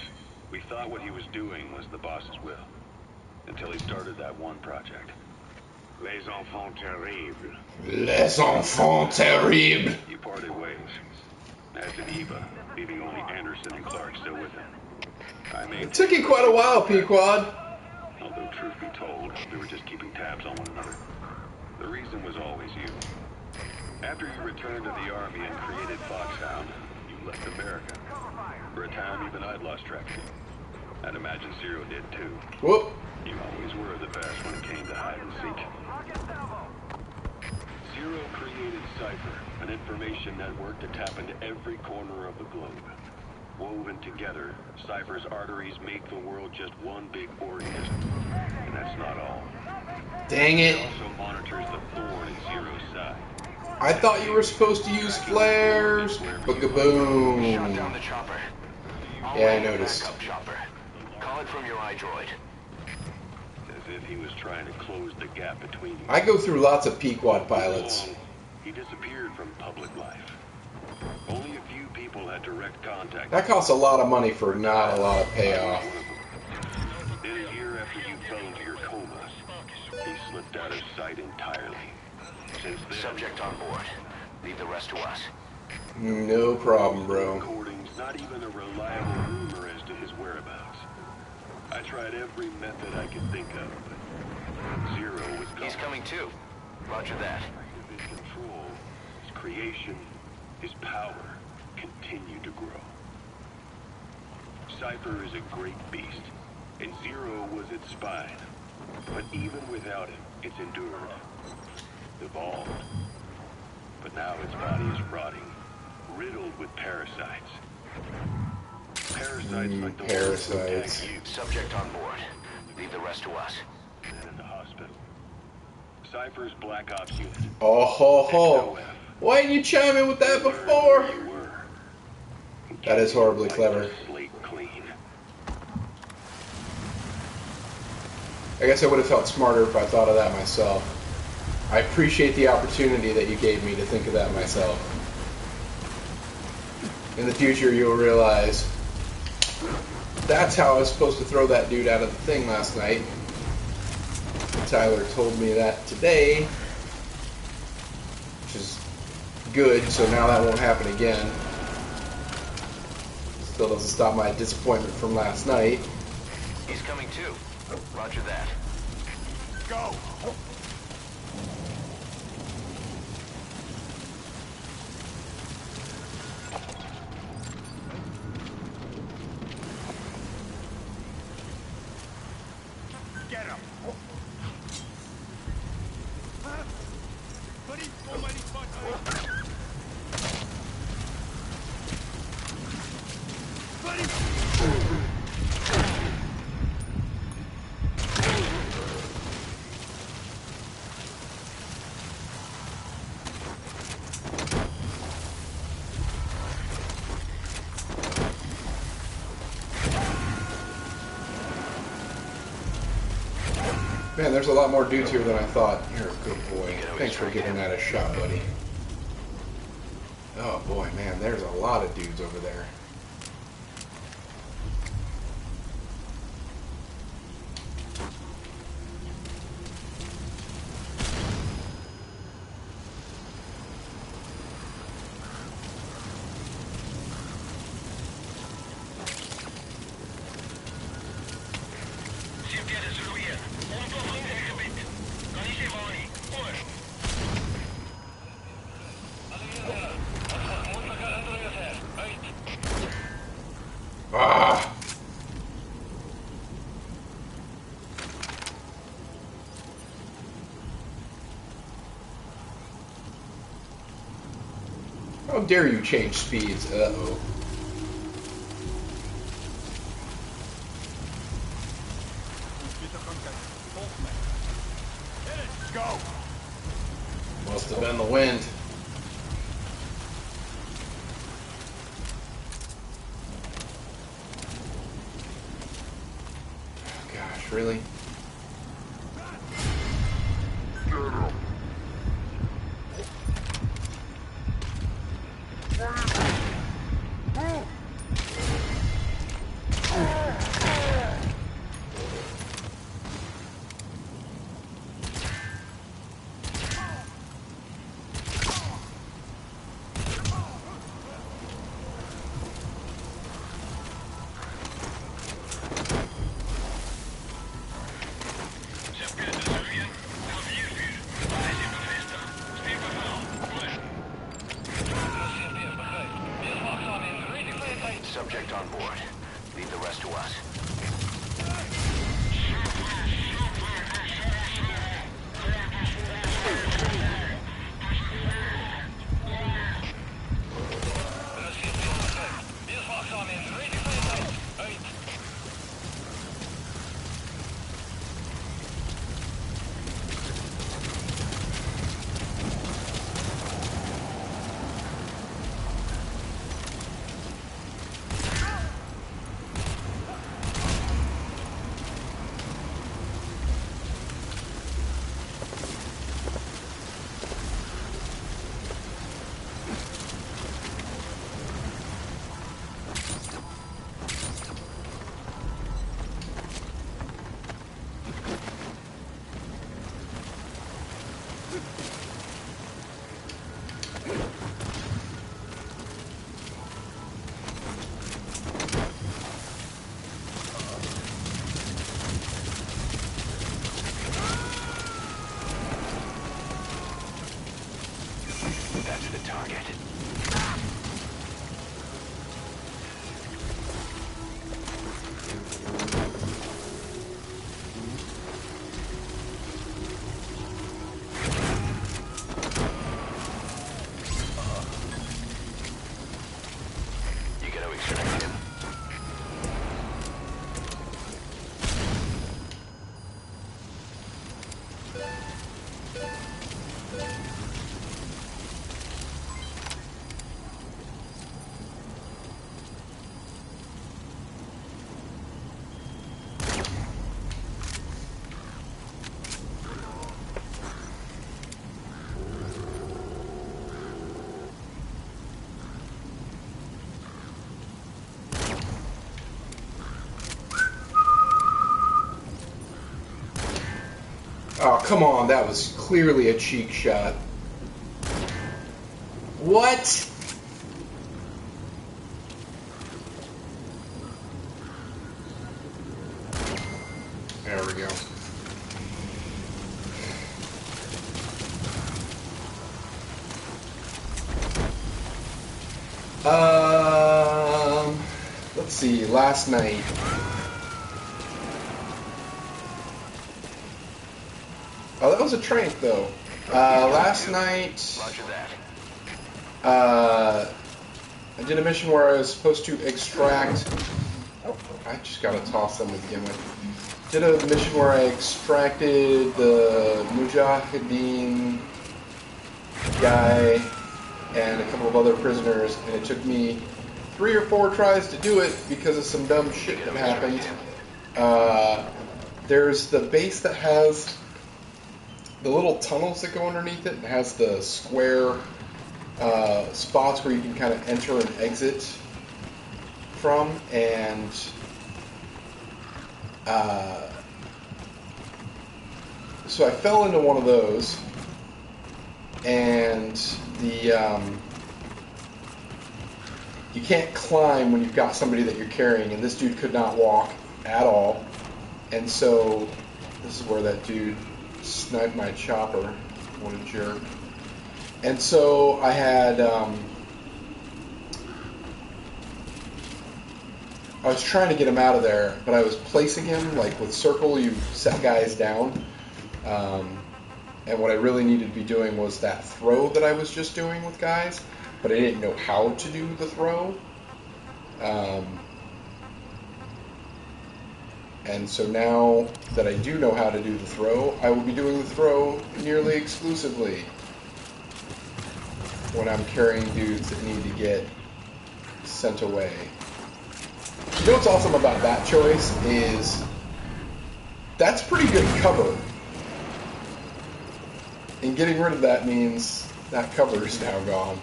We thought what he was doing was the boss's will, until he started that one project. Les enfants terribles. Les enfants terribles. You parted ways, as did Eva, leaving only Anderson and Clark still with him. It took you quite a while, Pequod. Although, truth be told, we were just keeping tabs on one another. The reason was always you. After you returned to the Army and created Foxhound, you left America. For a time, even I'd lost track of you. I'd imagine Zero did too. Whoop. You always were the best when it came to hide and seek. Zero created Cypher, an information network to tap into every corner of the globe. Woven together, Cypher's arteries make the world just one big organism. And that's not all. Dang it. It also monitors the thorn in Zero's side. I thought you were supposed to use flares. Boogaboom. Shot down the chopper. Yeah, I noticed. Backup chopper. Call it from your iDroid. As if he was trying to close the gap between you. I go through lots of Pequod pilots. He disappeared from public life. Only a few people had direct contact. That costs a lot of money for not a lot of payoff. Then a year after you fell into your coma, he slipped out of sight entirely. Since then, Subject on board. Leave the rest to us. No problem, bro. recordings, not even a reliable rumor as to his whereabouts. I tried every method I could think of, but Zero was gone. He's coming too. Roger that. His control, his creation, his power continue to grow. Cypher is a great beast, and Zero was its spine. But even without him, it's endured, evolved. But now its body is rotting, riddled with parasites. Parasites like the ones who Parasites. attack you Subject on board. Leave the rest to us. and in the hospital. Cypher's Black Ops unit. Oh ho ho. XOF. Why didn't you chime in with that before? Where you were. That is horribly Wipe clever. the slate clean. I guess I would have felt smarter if I thought of that myself. I appreciate the opportunity that you gave me to think of that myself. In the future, you'll realize that's how I was supposed to throw that dude out of the thing last night. Tyler told me that today, which is good, so now that won't happen again. Still doesn't stop my disappointment from last night. He's coming too. Roger that. Go! Get him! Man, there's a lot more dudes here than I thought. You're a good boy. Thanks for giving that a shot, buddy. Oh boy, man, there's a lot of dudes over there. Ah! How dare you change speeds? Uh-oh. Go! Must have been the wind. Gosh, really? Subject on board. Leave the rest to us. That's the target. You gotta extract him. Oh, come on, that was clearly a cheek shot. What? There we go. Let's see, last night. Oh, that was a trank, though. Last night, Roger that. I did a mission where I was supposed to extract... Oh, I just got to toss them to begin with. Did a mission where I extracted the Mujahideen guy and a couple of other prisoners, and it took me 3 or 4 tries to do it because of some dumb shit that happened. there's the base that has the little tunnels that go underneath it. It has the square spots where you can kind of enter and exit from, and so I fell into one of those, and you can't climb when you've got somebody that you're carrying, and this dude could not walk at all, and so this is where that dude sniped my chopper. What a jerk. And so I had I was trying to get him out of there, but I was placing him, like with circle, you set guys down. And what I really needed to be doing was that throw that I was just doing with guys, but I didn't know how to do the throw. And so now that I do know how to do the throw, I will be doing the throw nearly exclusively when I'm carrying dudes that need to get sent away. You know what's awesome about that choice is that's pretty good cover. And getting rid of that means that cover is now gone.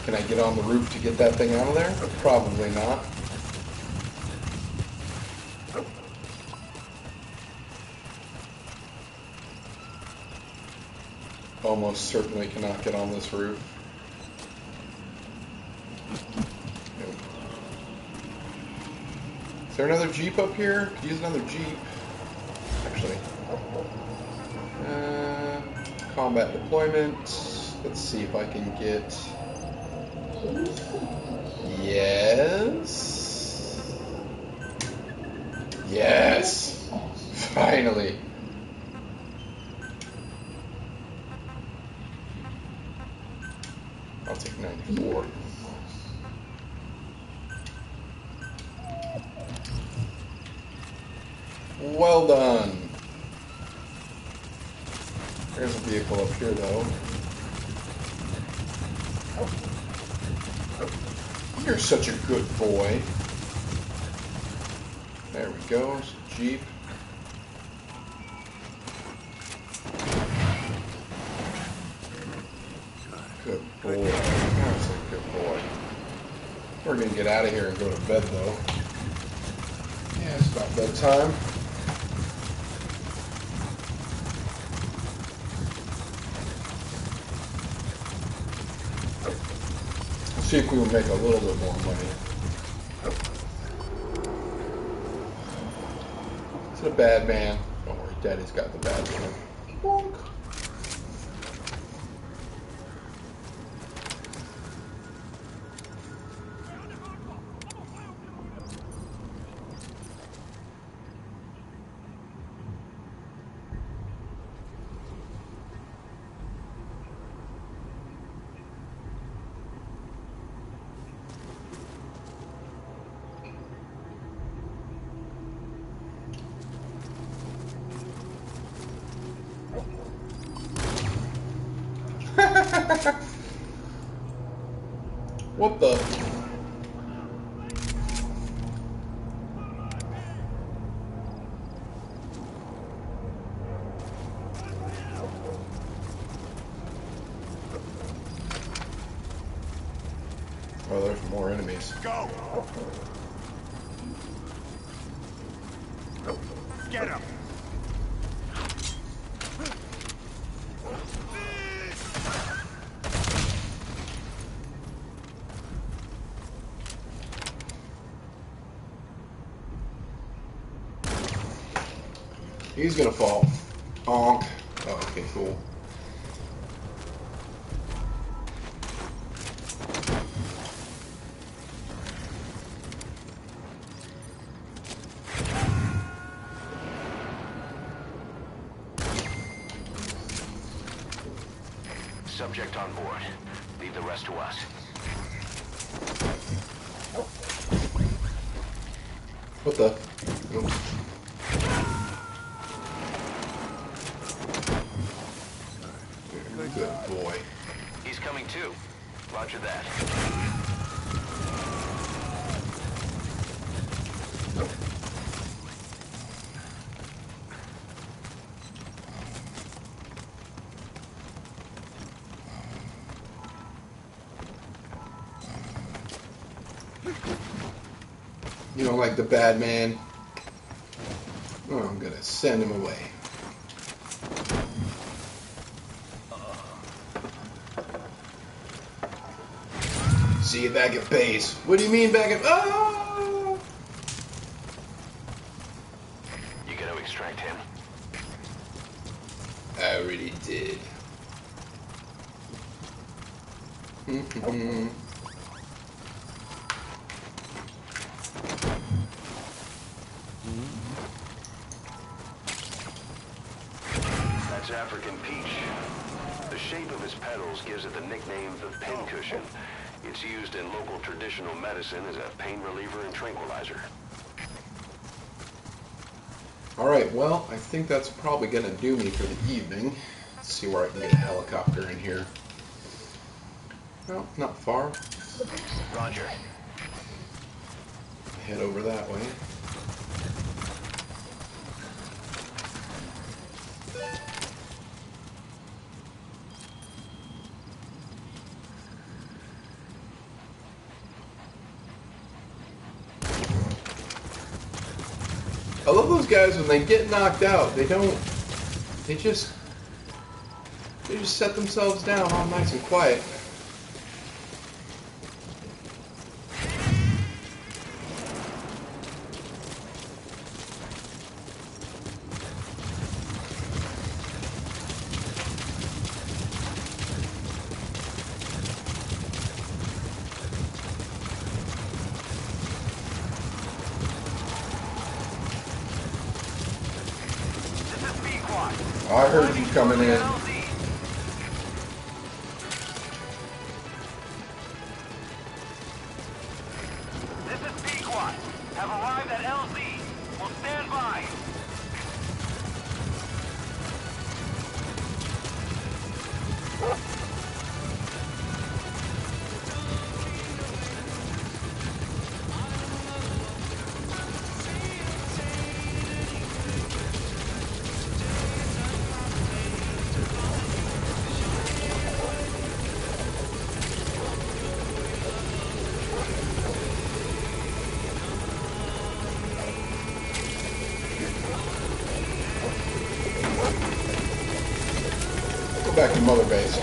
Can I get on the roof to get that thing out of there? Probably not. Almost certainly cannot get on this roof. Nope. Is there another Jeep up here? Could use another Jeep. Actually. Combat deployment. Let's see if I can get... Yes. Yes. Finally. I'll take 94. Well done. There's a vehicle up here, though. You're such a good boy. There we go. It's a Jeep. Good boy. That's a good boy. We're going to get out of here and go to bed, though. Yeah, it's about bedtime. See if we will make a little bit more money. Is it a bad man? Don't worry, Daddy's got the bad man. Bonk. What the? Oh, there's more enemies. Go! Get him! He's gonna fall. Honk. Oh, okay, cool. Subject on board. Leave the rest to us. What the? Nope. Roger that. You don't like the bad man? Oh, I'm gonna send him away. See you back at base. What do you mean back at... Oh! You gonna extract him? I already did. That's African peach. The shape of its petals gives it the nickname the pincushion. It's used in local traditional medicine as a pain reliever and tranquilizer. Alright, well, I think that's probably gonna do me for the evening. Let's see where I can get a helicopter in here. Well, not far. Roger. Head over that way. I love those guys when they get knocked out. They just set themselves down all nice and quiet. I heard you coming in. This is Pequot. Have arrived at LZ. We'll stand by. Go back to Mother Base.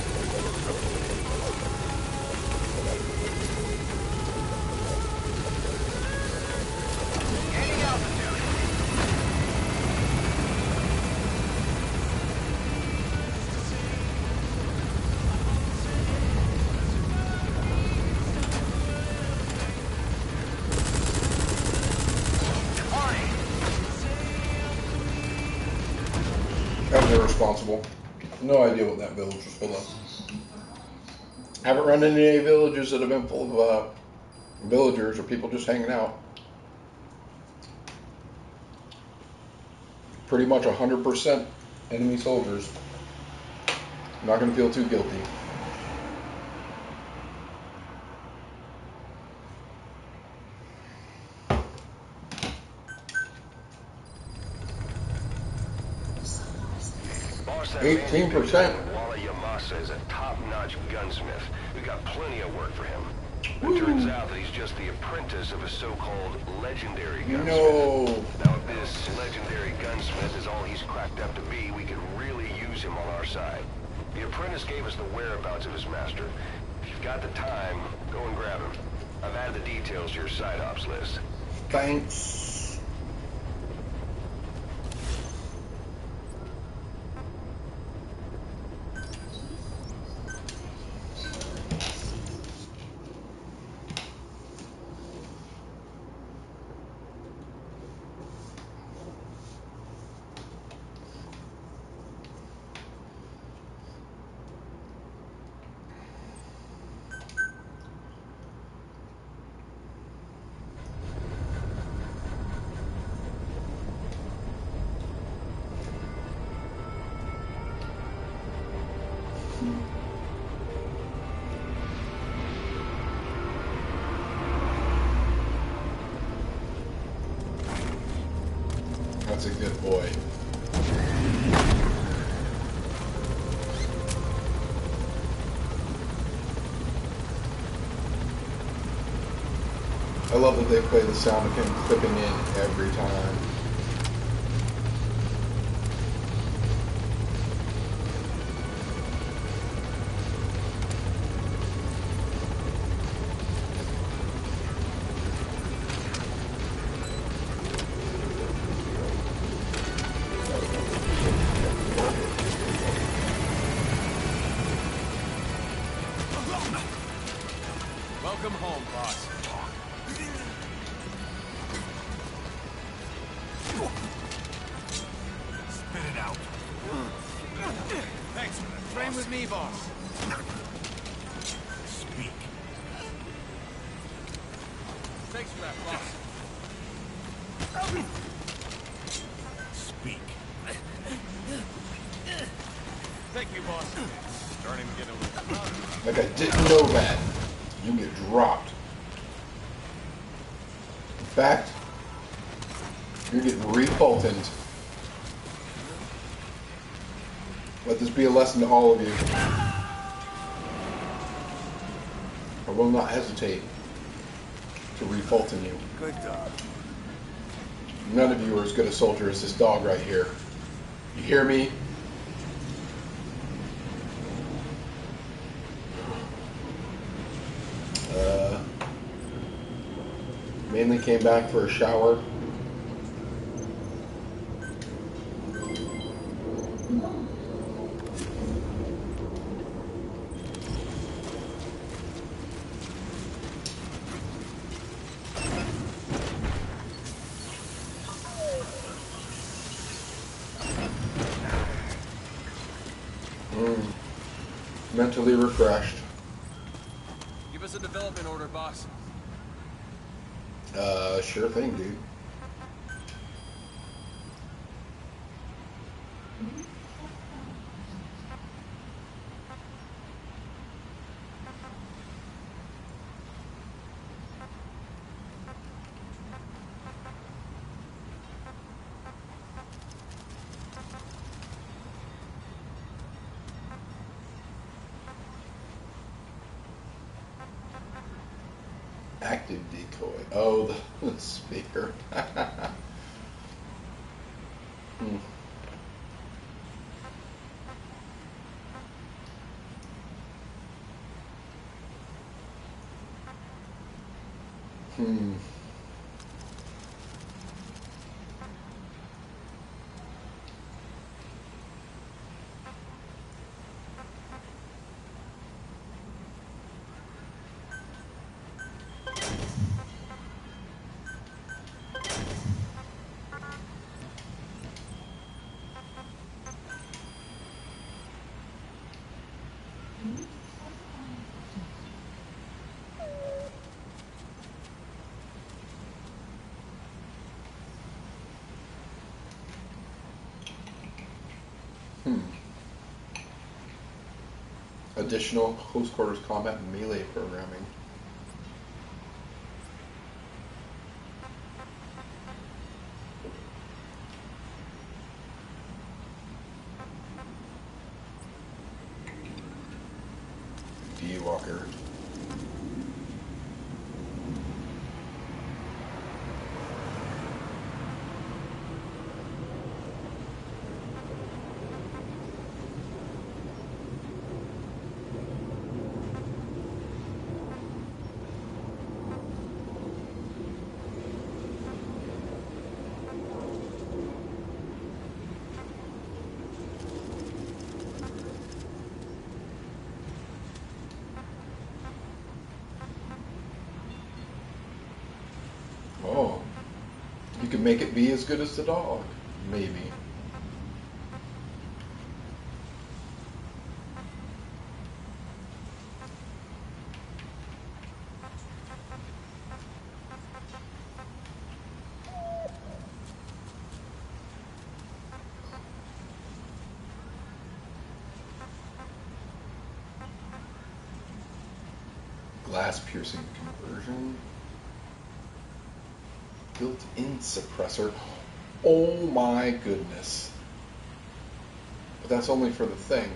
Gaining altitude. Departing. That was irresponsible. No idea what that village was full of. Haven't run into any villages that have been full of villagers or people just hanging out. Pretty much 100% enemy soldiers. I'm not going to feel too guilty. Boss, that 18%. Walla Yamasa is a top-notch gunsmith. We got plenty of work for him. It turns out that he's just the apprentice of a so-called legendary gunsmith. No. Now, if this legendary gunsmith is all he's cracked up to be, we could really use him on our side. The apprentice gave us the whereabouts of his master. If you've got the time, go and grab him. I've added the details to your side ops list. Thanks. That's a good boy. I love that they play the sound of him clipping in every time. Welcome home, boss. Spit it out. Thanks for that. Train with me, boss. Speak. Thanks for that, boss. Speak. Thank you, boss. Starting to get a little crowded. Like I didn't know that. You get dropped. In fact, you're getting repultoned. Let this be a lesson to all of you. I will not hesitate to repulton you. Good dog. None of you are as good a soldier as this dog right here. You hear me? Mainly came back for a shower. Mentally refreshed. Give us a development order, boss. Sure thing, dude. Active decoy. Oh, the speaker. Hmm. Hmm. Additional close quarters combat and melee programming. D-Walker. Oh, you can make it be as good as the dog, maybe. Glass piercing conversion. Built-in suppressor. Oh my goodness. But that's only for the thing.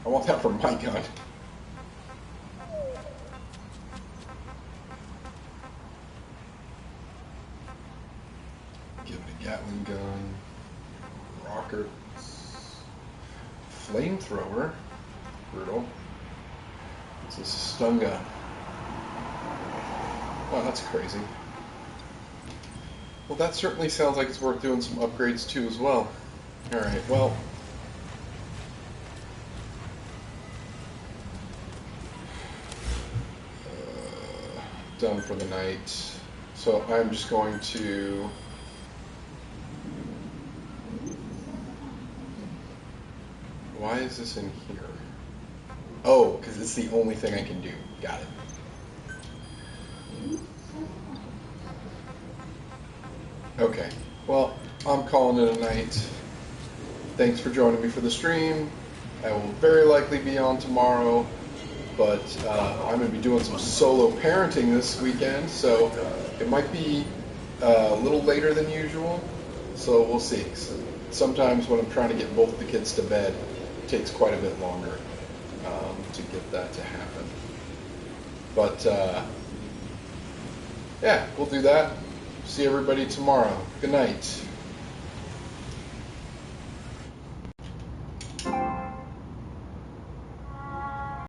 I want that for my gun. Give it a Gatling gun. Rockets. Flamethrower. Brutal. This is a stun gun. Oh, that's crazy. Well, that certainly sounds like it's worth doing some upgrades to as well. Alright, well. Done for the night. So I'm just going to... Why is this in here? Oh, because it's the only thing I can do. Got it. Okay, well, I'm calling it a night. Thanks for joining me for the stream. I will very likely be on tomorrow, but I'm going to be doing some solo parenting this weekend, so it might be a little later than usual, so we'll see. Sometimes when I'm trying to get both the kids to bed, it takes quite a bit longer to get that to happen. But, yeah, we'll do that. See everybody tomorrow. Good night.